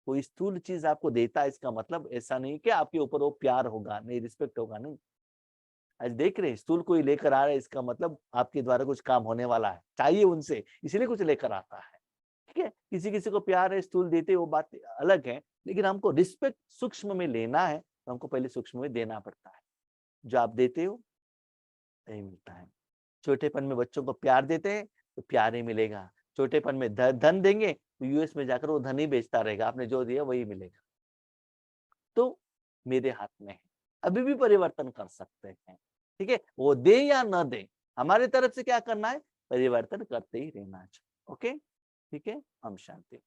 कोई स्थूल चीज आपको देता है इसका मतलब ऐसा नहीं कि आपके ऊपर वो प्यार होगा, नहीं रिस्पेक्ट होगा, नहीं। आज देख रहे हैं स्थूल कोई लेकर आ रहा है, इसका मतलब आपके द्वारा कुछ काम होने वाला है, चाहिए उनसे, इसलिए कुछ लेकर आता है। ठीक है, किसी किसी को प्यार है, स्थूल देते, वो बात अलग है, लेकिन हमको रिस्पेक्ट सूक्ष्म में लेना है तो हमको पहले सूक्ष्म में देना पड़ता है। जो आप देते हो नहीं मिलता है। छोटेपन में बच्चों को प्यार देते हैं तो प्यार ही मिलेगा। छोटेपन में धन देंगे तो यूएस में जाकर वो धन ही बेचता रहेगा, आपने जो दिया वही मिलेगा। तो मेरे हाथ में है, अभी भी परिवर्तन कर सकते हैं। ठीक है, वो दे या न दे, हमारे तरफ से क्या करना है, परिवर्तन करते ही रहना चाहिए। ओके, ठीक है, हम शांति।